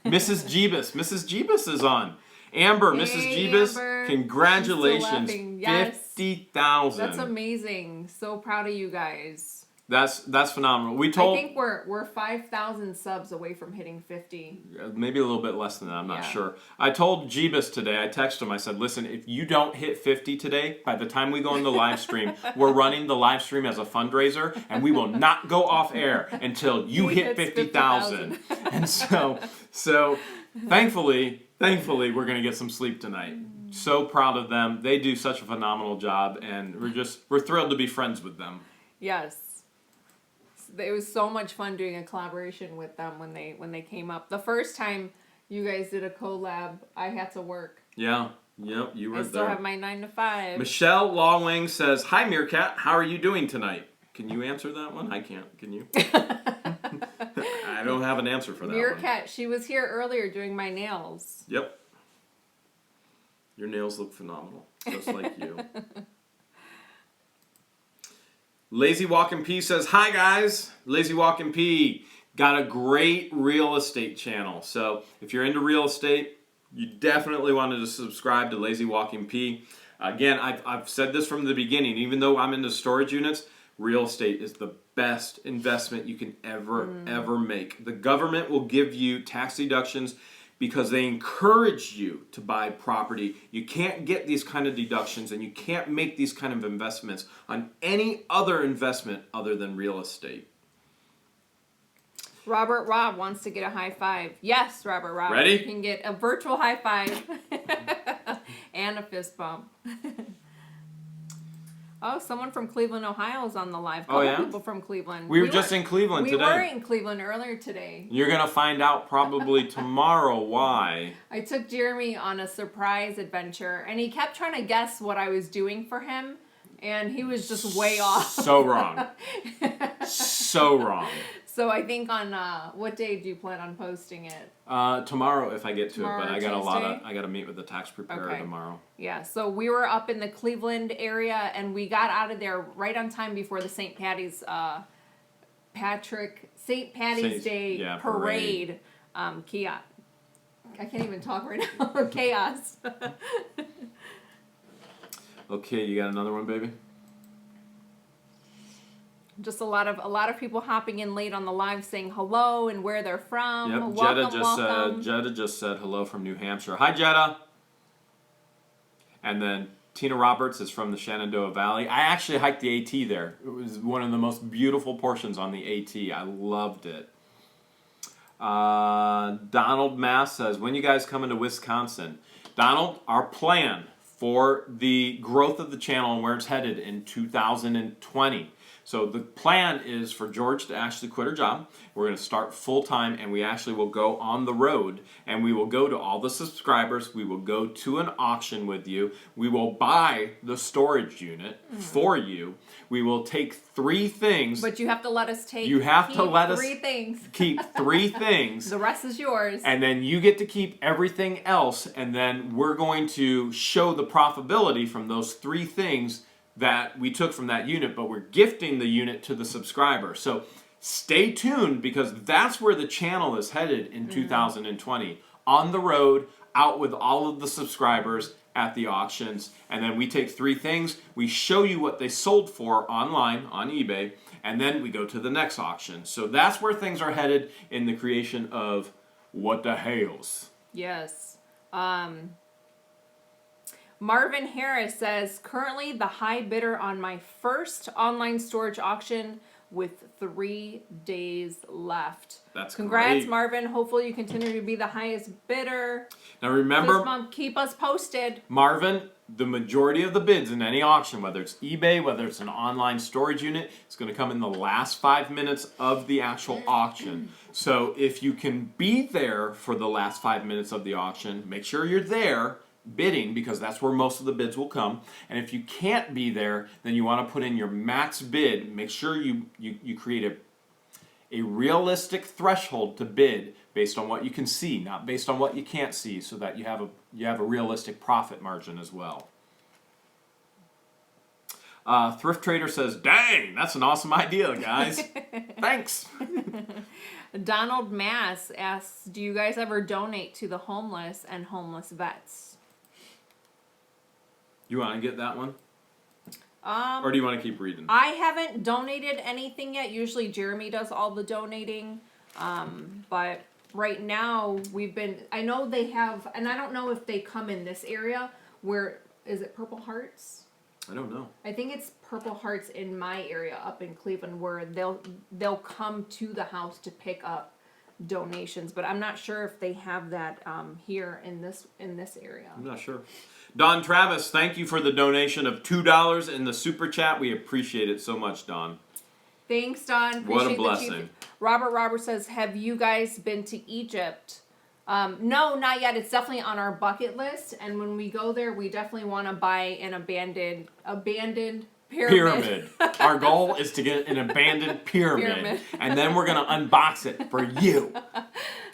Mrs. Jeebus is on. Amber, Hey, Mrs. Jeebus, Amber. congratulations. She's still laughing. Yes. 50,000. That's amazing. So proud of you guys. That's phenomenal. We I told think we're 5,000 subs away from hitting 50. maybe a little bit less than that. I'm not Yeah. sure. I told Jeebus today. I texted him. I said, "Listen, if you don't hit 50 today, by the time we go in the live stream, we're running the live stream as a fundraiser, and we will not go off air until you He hit hits 50,000." And so thankfully, we're gonna get some sleep tonight. So proud of them. They do such a phenomenal job, and we're thrilled to be friends with them. Yes. It was so much fun doing a collaboration with them when they came up. The first time you guys did a collab, I had to work. Yeah. Yep. You were I there. still have my 9 to 5. Michelle Lawling says, "Hi Meerkat, how are you doing tonight?" Can you answer that one? I can't. Can you? I don't have an answer for that one. Meerkat, she was here earlier doing my nails. Yep. Your nails look phenomenal, just like you. Lazy Walkin' P says, "Hi guys, Lazy Walkin' P got a great real estate channel. So if you're into real estate, you definitely wanted to subscribe to Lazy Walkin' P. Again, I've said this from the beginning. Even though I'm into storage units, real estate is the best investment you can ever make. The government will give you tax deductions because they encourage you to buy property. You can't get these kind of deductions, and you can't make these kind of investments on any other investment other than real estate." Robert Rob wants to get a high five. Yes, Robert Rob. Ready? You can get a virtual high five and a fist bump. Oh, someone from Cleveland, Ohio is on the live. Oh, yeah? People from Cleveland. We were just in Cleveland we today. We were in Cleveland earlier today. You're going to find out probably tomorrow why. I took Jeremy on a surprise adventure, and he kept trying to guess what I was doing for him, and he was just way off. So wrong. So wrong. So I think on what day do you plan on posting it? Tomorrow if I get to Tomorrow it, but or I got to meet with the tax preparer tomorrow. Yeah, so we were up in the Cleveland area, and we got out of there right on time before the St. Patty's Day parade. Chaos. I can't even talk right now. Chaos. Okay, you got another one, baby? Just a lot of people hopping in late on the live saying hello and where they're from. Yep, Welcome. Jetta just said hello from New Hampshire. Hi, Jetta. And then Tina Roberts is from the Shenandoah Valley. I actually hiked the AT there. It was one of the most beautiful portions on the AT. I loved it. Donald Mass says, "When you guys coming to Wisconsin?" Donald, our plan for the growth of the channel and where it's headed in 2020. So the plan is for George to actually quit her job. We're going to start full time, and we actually will go on the road, and we will go to all the subscribers. We will go to an auction with you. We will buy the storage unit for you. We will take 3 things. But you have to let us take. You have to let us 3 things. keep 3 things. The rest is yours. And then you get to keep everything else, and then we're going to show the profitability from those 3 things that we took from that unit, but we're gifting the unit to the subscriber. So stay tuned, because that's where the channel is headed in 2020. On the road, out with all of the subscribers at the auctions, and then we take 3 things, we show you what they sold for online on eBay, and then we go to the next auction. So that's where things are headed in the creation of What the Hales. Yes. Marvin Harris says, "Currently the high bidder on my first online storage auction with 3 days left." That's Congrats, great. Marvin. Hopefully you continue to be the highest bidder. Now remember, This month, keep us posted. Marvin, the majority of the bids in any auction, whether it's eBay, whether it's an online storage unit, it's going to come in the last 5 minutes of the actual auction. So if you can be there for the last 5 minutes of the auction, make sure you're there bidding, because that's where most of the bids will come. And if you can't be there, then you want to put in your max bid. Make sure you create a realistic threshold to bid based on what you can see, not based on what you can't see, so that you have a realistic profit margin as well. Thrift Trader says, "Dang, that's an awesome idea, guys." Thanks. Donald Mass asks, "Do you guys ever donate to the homeless and homeless vets?" You want to get that one? Or do you want to keep reading? I haven't donated anything yet. Usually Jeremy does all the donating. But right now I know they have, and I don't know if they come in this area where, is it Purple Hearts? I don't know. I think it's Purple Hearts in my area up in Cleveland where they'll come to the house to pick up donations, but I'm not sure if they have that here in this area. I'm not sure. Don Travis, thank you for the donation of $2 in the super chat. We appreciate it so much, Don. Thanks, Don. What a Appreciate the blessing. Robert says, have you guys been to Egypt? No, not yet. It's definitely on our bucket list, and when we go there, we definitely want to buy an abandoned pyramid. Our goal is to get an abandoned pyramid. And then we're going to unbox it for you.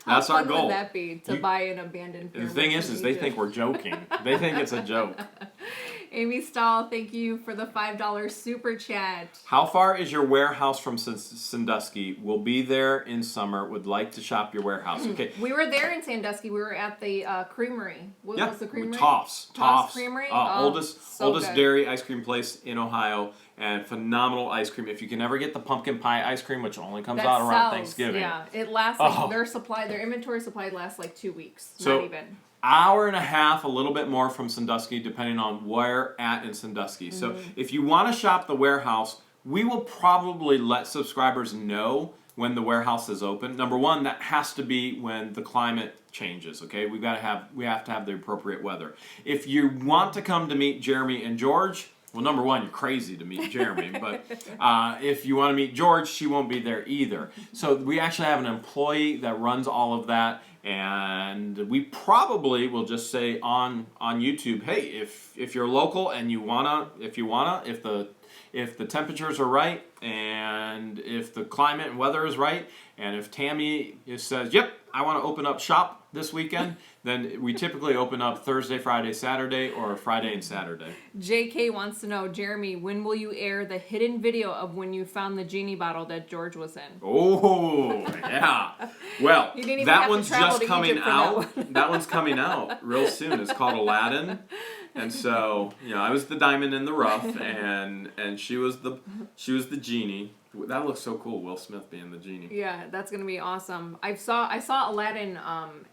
That's our goal. How fun would that be, to buy an abandoned pyramid? The thing is they think we're joking. They think it's a joke. Amy Stahl, thank you for the $5 super chat. How far is your warehouse from Sandusky? We'll be there in summer. Would like to shop your warehouse. Okay. We were there in Sandusky. We were at the creamery. What was the creamery? Toffs Creamery. Oldest good. dairy ice cream place in Ohio, and phenomenal ice cream. If you can ever get the pumpkin pie ice cream, which only comes out around Thanksgiving. Yeah, it lasts. Their inventory supply lasts like 2 weeks. So, not even. Hour and a half, a little bit more from Sandusky, depending on where at in Sandusky. So if you want to shop the warehouse, we will probably let subscribers know when the warehouse is open. Number one, that has to be when the climate changes. Okay, we have to have the appropriate weather. If you want to come to meet Jeremy and George, well, number one, you're crazy to meet Jeremy, but if you want to meet George, she won't be there either. So we actually have an employee that runs all of that, and we probably will just say on YouTube, hey, if you're local and if the temperatures are right, and if the climate and weather is right, and if Tammy says, yep, I want to open up shop this weekend, then we typically open up Thursday, Friday, Saturday, or Friday and Saturday. JK wants to know, Jeremy, when will you air the hidden video of when you found the genie bottle that George was in? Oh, yeah. Well, that one's just coming out. That one's coming out real soon. It's called Aladdin. And so, I was the diamond in the rough, and she was the genie. That looks so cool, Will Smith being the genie. Yeah, that's gonna be awesome. I saw Aladdin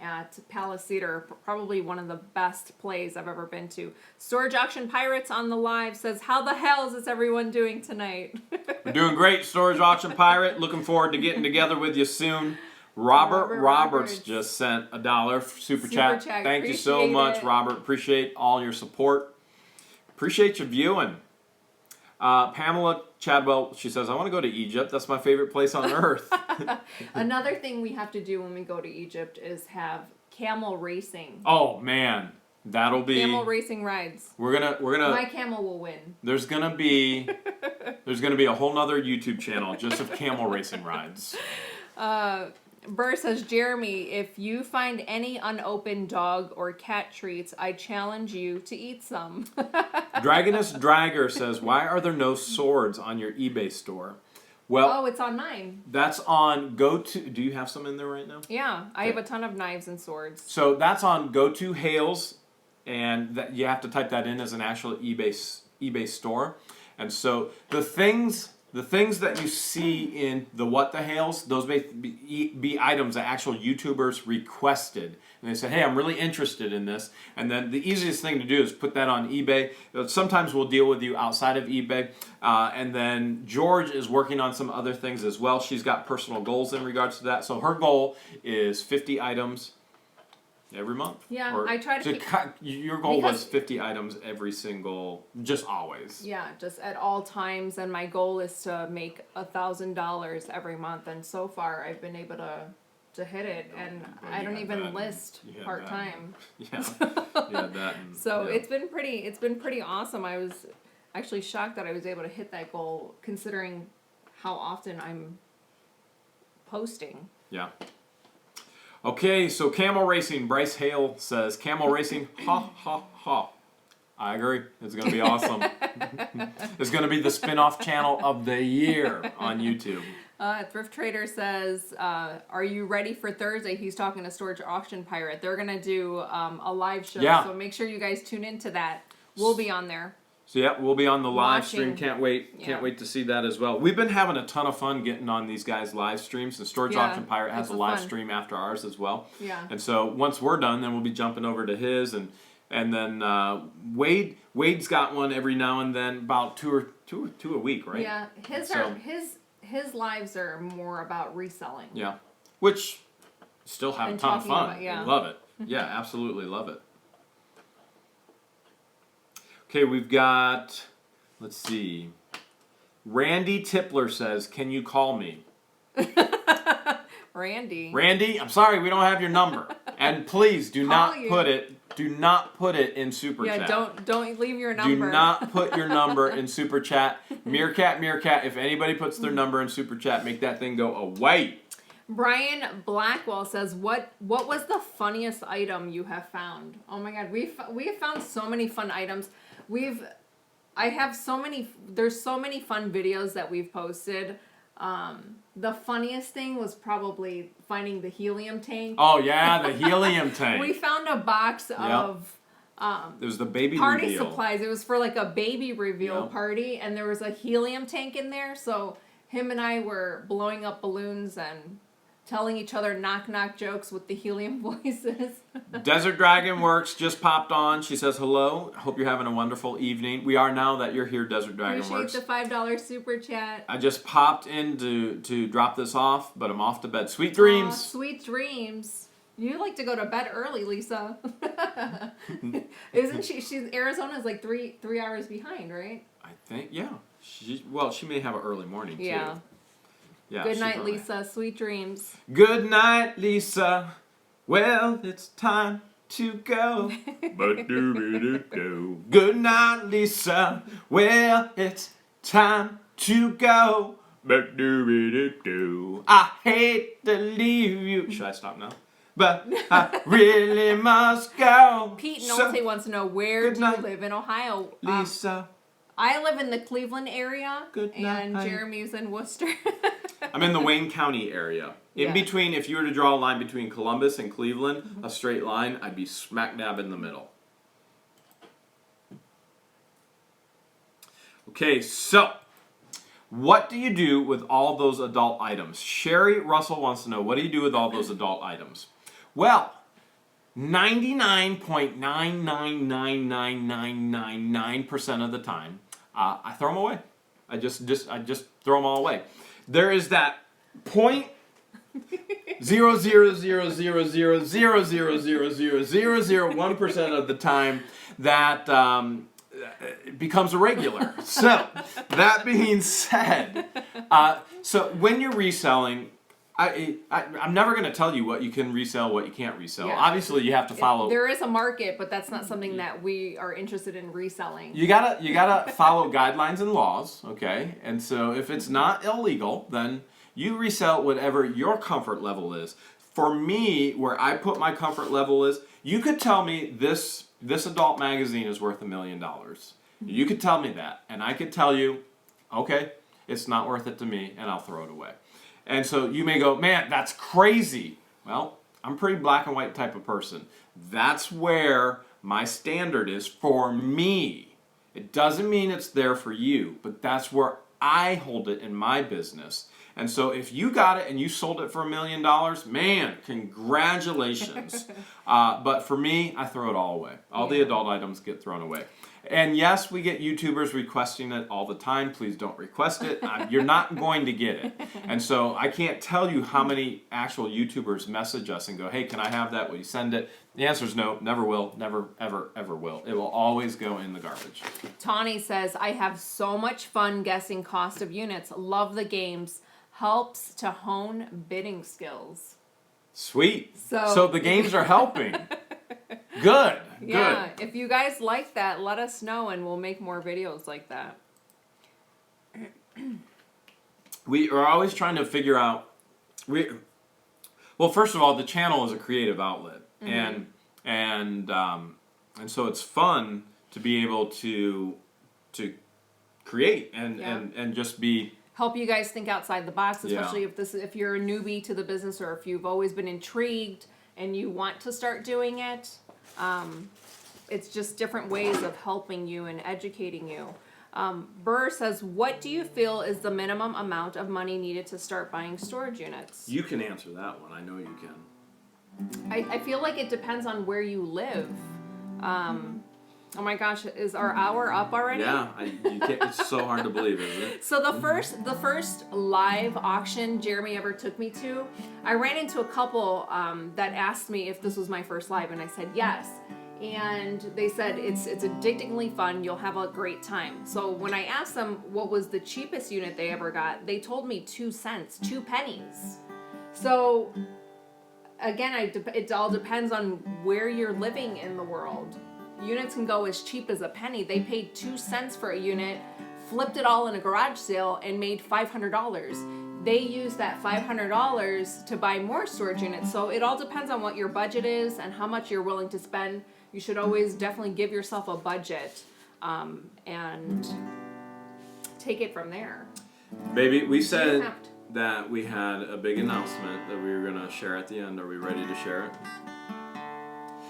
at Palace Theater, probably one of the best plays I've ever been to. Storage Auction Pirates on the live says, how the hell is everyone doing tonight? We're doing great, Storage Auction Pirate. Looking forward to getting together with you soon. Robert Roberts just sent $1 super chat. Thank you so much, Robert. Appreciate all your support. Appreciate your viewing. Pamela Chadwell, she says, I want to go to Egypt. That's my favorite place on earth. Another thing we have to do when we go to Egypt is have camel racing. Oh man, that'll be camel racing rides. We're gonna. My camel will win. There's gonna be a whole nother YouTube channel just of camel racing rides. Burr says, Jeremy, if you find any unopened dog or cat treats, I challenge you to eat some. Dragoness Dragger says, why are there no swords on your eBay store? Well, it's on mine. That's on GoTo. Do you have some in there right now? Yeah, I have a ton of knives and swords. So that's on GoTo Hales, and you have to type that in as an actual eBay store. And so the things that you see in the What the Hales, those may be items that actual YouTubers requested. And they said, hey, I'm really interested in this. And then the easiest thing to do is put that on eBay. Sometimes we'll deal with you outside of eBay. And then George is working on some other things as well. She's got personal goals in regards to that. So her goal is 50 items every month. Yeah, I try to your goal was 50 items every single, just always. Yeah, just at all times, and my goal is to make $1,000 every month, and so far I've been able to hit it, and I don't even list part-time. Yeah, that. So it's been pretty awesome. I was actually shocked that I was able to hit that goal, considering how often I'm posting. Yeah. Okay, so camel racing. Bryce Hale says, camel racing, ha, ha, ha. I agree. It's going to be awesome. It's going to be the spin-off channel of the year on YouTube. Thrift Trader says, are you ready for Thursday? He's talking to Storage Auction Pirate. They're going to do a live show, so make sure you guys tune into that. We'll be on there. So yeah, we'll be on the live stream. Watching. Can't wait. Yeah. Can't wait to see that as well. We've been having a ton of fun getting on these guys' live streams. The Storage Yeah, Auction Pirate has it's a live fun. stream after ours as well. Yeah. And so once we're done, then we'll be jumping over to his, and then Wade's got one every now and then, about two a week, right? Yeah, So- his lives are more about reselling. Yeah. Which still have a And ton of talking fun. about- yeah. Love it. Yeah, absolutely love it. Okay, we've got, let's see. Randy Tipler says, "Can you call me?" Randy. Randy, I'm sorry, we don't have your number. And please do not you. put it in super Yeah, chat. don't leave your Do number. not put your number in super chat. Meerkat, if anybody puts their number in super chat, make that thing go away. Brian Blackwell says, "What was the funniest item you have found?" Oh my God, we have found so many fun items. There's so many fun videos that we've posted. The funniest thing was probably finding the helium tank. Oh yeah, the helium tank. We found a box of It was the baby party reveal. supplies. It was for like a baby reveal Yep. party, and there was a helium tank in there. So him and I were blowing up balloons and telling each other knock knock jokes with the helium voices. Desert Dragon Works just popped on. She says hello. Hope you're having a wonderful evening. We are now that you're here, Desert Dragon Appreciate Works. the $5 super chat. I just popped in to drop this off, but I'm off to bed. Sweet Aw, dreams. sweet dreams. You like to go to bed early, Lisa. Isn't she? She's Arizona's like three hours behind, right? I think, yeah. She may have an early morning too. Yeah. Yeah. Good she night, probably- Lisa. Sweet dreams. Good night, Lisa. Well, it's time to go. Ba-doo-ba-doo-doo. Good night, Lisa. Well, it's time to go. Ba-doo-ba-doo-doo. I hate to leave you. Should I stop now? But I really must go. Pete So- Nolte wants to know, where Good do you night, live in Ohio? Lisa. I live in the Cleveland area, Good and night. Jeremy's in Worcester. I'm in the Wayne County area. In Yeah. between, if you were to draw a line between Columbus and Cleveland, a straight line, I'd be smack dab in the middle. Okay, so what do you do with all those adult items? Sherry Russell wants to know, what do you do with all those adult items? Well, 99.999999% of the time, I throw them away. I just throw them all away. There is that point 0.0000000000001% of the time that it becomes irregular. So that being said, so when you're reselling, I'm never going to tell you what you can resell, what you can't resell. Yeah. Obviously, you have to follow. There is a market, but that's not something that we are interested in reselling. You gotta follow guidelines and laws, okay? And so if it's not illegal, then you resell whatever your comfort level is. For me, where I put my comfort level is, you could tell me this adult magazine is worth $1 million. You could tell me that, and I could tell you, okay, it's not worth it to me, and I'll throw it away. And so you may go, man, that's crazy. Well, I'm a pretty black and white type of person. That's where my standard is for me. It doesn't mean it's there for you, but that's where I hold it in my business. And so if you got it and you sold it for $1 million, man, congratulations. But for me, I throw it all away. All the adult items get thrown away. And yes, we get YouTubers requesting it all the time. Please don't request it. You're not going to get it. And so I can't tell you how many actual YouTubers message us and go, hey, can I have that? Will you send it? The answer is no, never will, never, ever, ever will. It will always go in the garbage. Tawny says, I have so much fun guessing cost of units. Love the games. Helps to hone bidding skills. Sweet. So- So the games are helping. Good. Yeah, Good. if you guys like that, let us know and we'll make more videos like that. We are always trying to figure out. Well, first of all, the channel is a creative outlet, and so it's fun to be able to create and just be. Help you guys think outside the box, Yeah. especially if you're a newbie to the business or if you've always been intrigued and you want to start doing it. it's just different ways of helping you and educating you. Burr says, what do you feel is the minimum amount of money needed to start buying storage units? You can answer that one. I know you can. I feel like it depends on where you live. Oh my gosh, is our hour up already? Yeah, you can't, it's so hard to believe, isn't it? So the first live auction Jeremy ever took me to, I ran into a couple that asked me if this was my first live, and I said yes. And they said it's addictingly fun. You'll have a great time. So when I asked them what was the cheapest unit they ever got, they told me 2 cents, 2 pennies. So again, it all depends on where you're living in the world. Units can go as cheap as a penny. They paid 2 cents for a unit, flipped it all in a garage sale, and made $500. They used that $500 to buy more storage units. So it all depends on what your budget is and how much you're willing to spend. You should always definitely give yourself a budget and take it from there. Baby, we said have to. that we had a big announcement that we were going to share at the end. Are we ready to share it?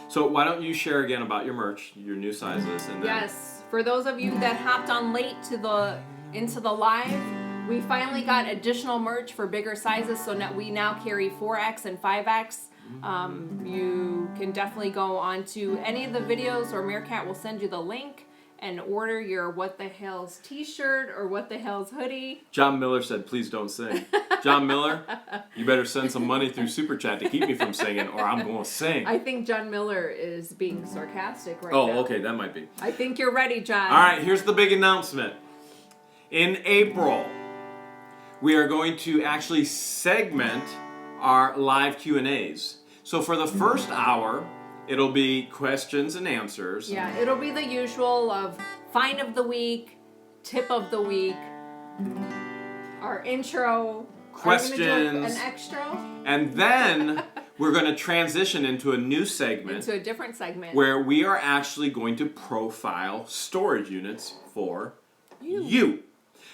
So why don't you share again about your merch, your new sizes, and then... Yes, for those of you that hopped on late into the live, we finally got additional merch for bigger sizes, so we now carry 4X and 5X. You can definitely go on to any of the videos, or Meerkat will send you the link and order your What the Hell's t-shirt or What the Hell's hoodie. John Miller said, please don't sing. John Miller, you better send some money through Super Chat to keep me from singing, or I'm going to sing. I think John Miller is being sarcastic right now. Oh, okay, that might be. I think you're ready, John. All right, here's the big announcement. In April, we are going to actually segment our live Q&As. So for the first hour, it'll be questions and answers. Yeah, it'll be the usual of find of the week, tip of the week, our intro, questions, an extra, and then we're going to transition into a new segment, into a different segment where we are actually going to profile storage units for you.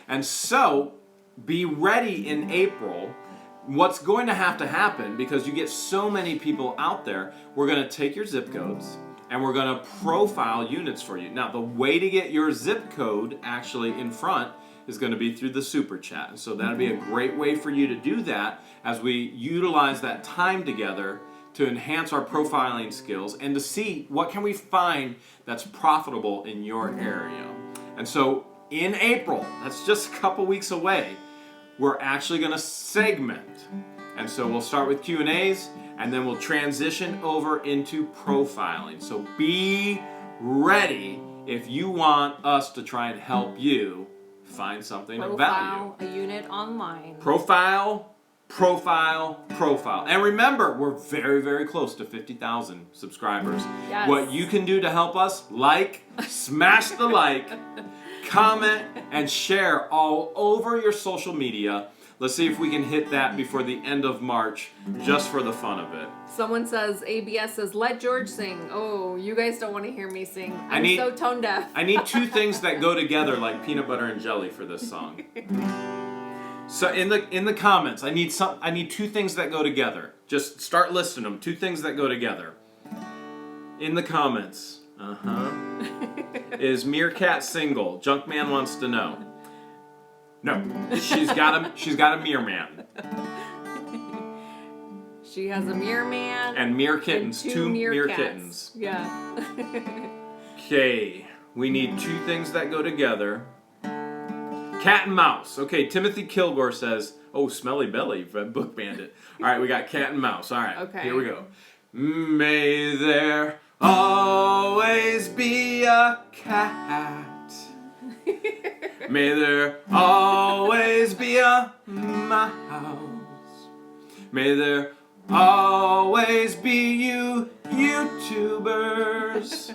And so, be ready in April. What's going to happen, because you get so many people out there, we're going to take your zip codes and we're going to profile units for you. Now, the way to get your zip code actually in front is going to be through the Super Chat. And so that'll be a great way for you to do that as we utilize that time together to enhance our profiling skills and to see what can we find that's profitable in your area. And so in April, that's just a couple weeks away, we're actually going to segment. And so we'll start with Q&As, and then we'll transition over into profiling. So be ready if you want us to try and help you find something of value. Profile a unit online. Profile. And remember, we're very, very close to 50,000 subscribers. Yes. What you can do to help us, smash the like, comment, and share all over your social media. Let's see if we can hit that before the end of March, just for the fun of it. Someone says, ABS says, let George sing. Oh, you guys don't want to hear me sing. I'm so tone deaf. I need 2 things that go together like peanut butter and jelly for this song. So in the comments, I need 2 things that go together. Just start listing them. 2 things that go together. In the comments. Is Meerkat single? Junkman wants to know. No, she's got a Mere Man. She has a Mere Man and Mere Kittens, and 2 Mere Meerkats. Kittens. Yeah. Okay, we need 2 things that go together. Cat and mouse. Okay, Timothy Kilgore says, oh, Smelly Belly, Book Bandit. All right, we got cat and mouse. All right, okay. Here we go. May there always be a cat. May there always be a mouse. May there always be you YouTubers.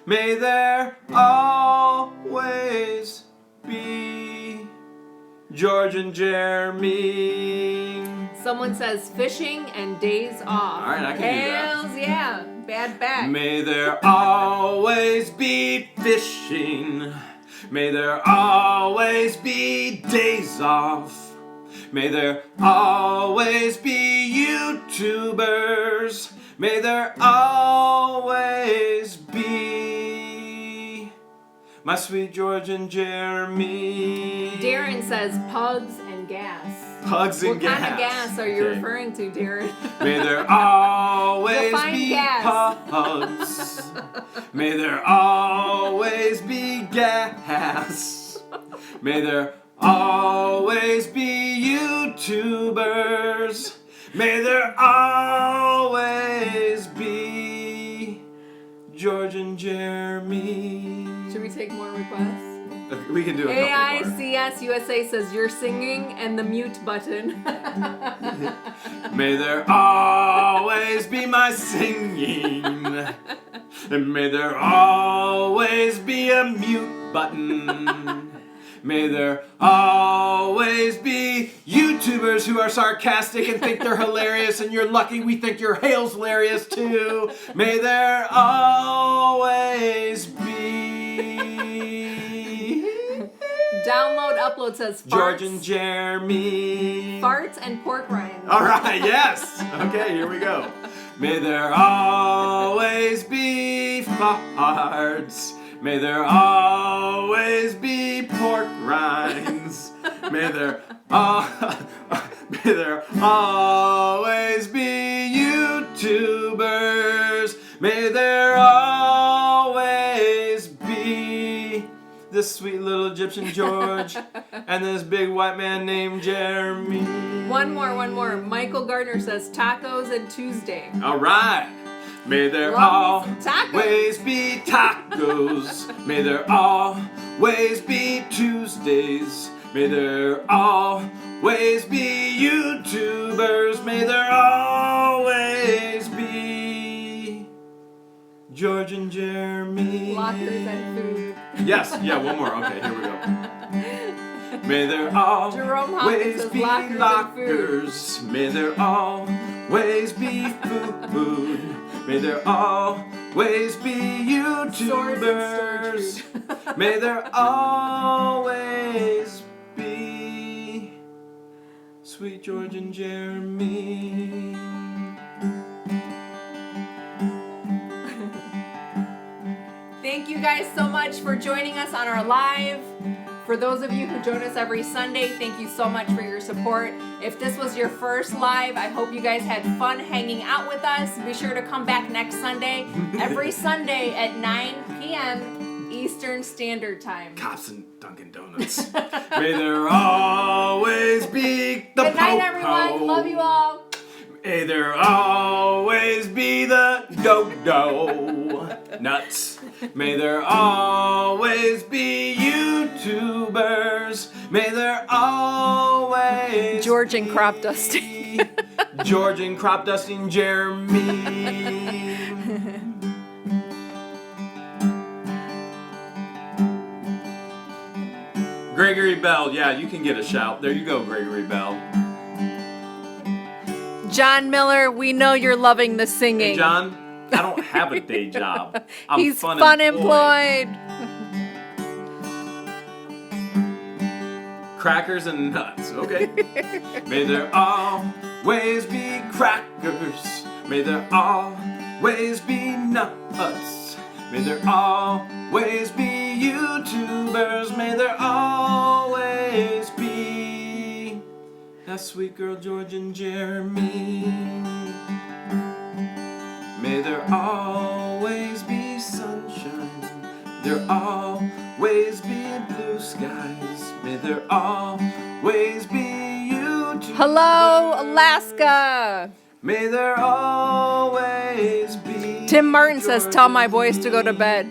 May there always be George and Jeremy. Someone says fishing and days off. All right, I can do that. Hells yeah. Bad back. May there always be fishing. May there always be days off. May there always be YouTubers. May there always be my sweet George and Jeremy. Darren says pugs and gas. Pugs and What gas. kind of gas are you Okay. referring to, Darren? May there always Define be gas. pugs. May there always be gas. May there always be YouTubers. May there always be George and Jeremy. Should we take more requests? We can do a couple more. AICS USA says you're singing and the mute button. May there always be my singing. And may there always be a mute button. May there always be YouTubers who are sarcastic and think they're hilarious, and you're lucky we think your hail's hilarious too. May there always be Download upload says farts, George and Jeremy. farts and pork rinds. All right, yes. Okay, here we go. May there always be farts. May there always be pork rinds. May there always be YouTubers. May there always be this sweet little Egyptian George and this big white man named Jeremy. One more. Michael Gardner says tacos and Tuesday. All right. May there Love me some tacos. always be tacos. May there always be Tuesdays. May there always be YouTubers. May there always be George and Jeremy. Lockers and food. Yes, yeah, one more. Okay, here we go. May there Jerome Hawkins always says be lockers and lockers. May there always be food. May there always be YouTubers. Swords May there always be sweet George and Jeremy. Thank you guys so much for joining us on our live. For those of you who join us every Sunday, thank you so much for your support. If this was your first live, I hope you guys had fun hanging out with us. Be sure to come back next Sunday, every Sunday at 9 p.m. Eastern Standard Time. Cops and Dunkin' Donuts. May there always be the Good night, po-po. everyone. Love you all. May there always be the do-do nuts. May there always be YouTubers. May there always George and be crop dusting. George and crop dusting Jeremy. Gregory Bell, yeah, you can get a shout. There you go, Gregory Bell. John Miller, we know you're loving the singing. Hey, John, I don't have a day job. I'm He's fun employed. Crackers and nuts, okay? May there always be crackers. May there always be nuts. May there always be YouTubers. May there always be that sweet girl George and Jeremy. May there always be sunshine. There always be blue skies. May there always be YouTube. Hello, Alaska. May there always be. Tim Martin says, tell my boys to go to bed.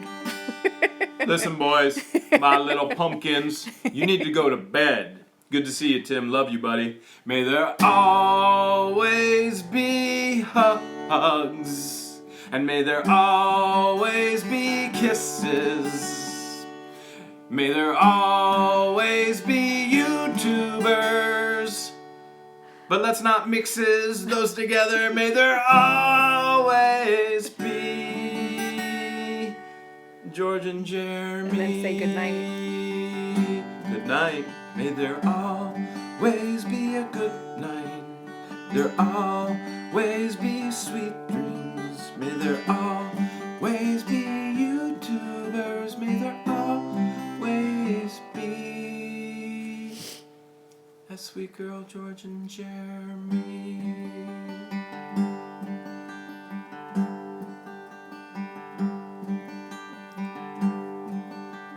Listen, boys, my little pumpkins, you need to go to bed. Good to see you, Tim. Love you, buddy. May there always be hugs. And may there always be kisses. May there always be YouTubers. But let's not mixes those together. May there always be George and Jeremy. And then say good night. Good night. May there always be a good night. There always be sweet dreams. May there always be YouTubers. May there always That sweet girl, George and Jeremy.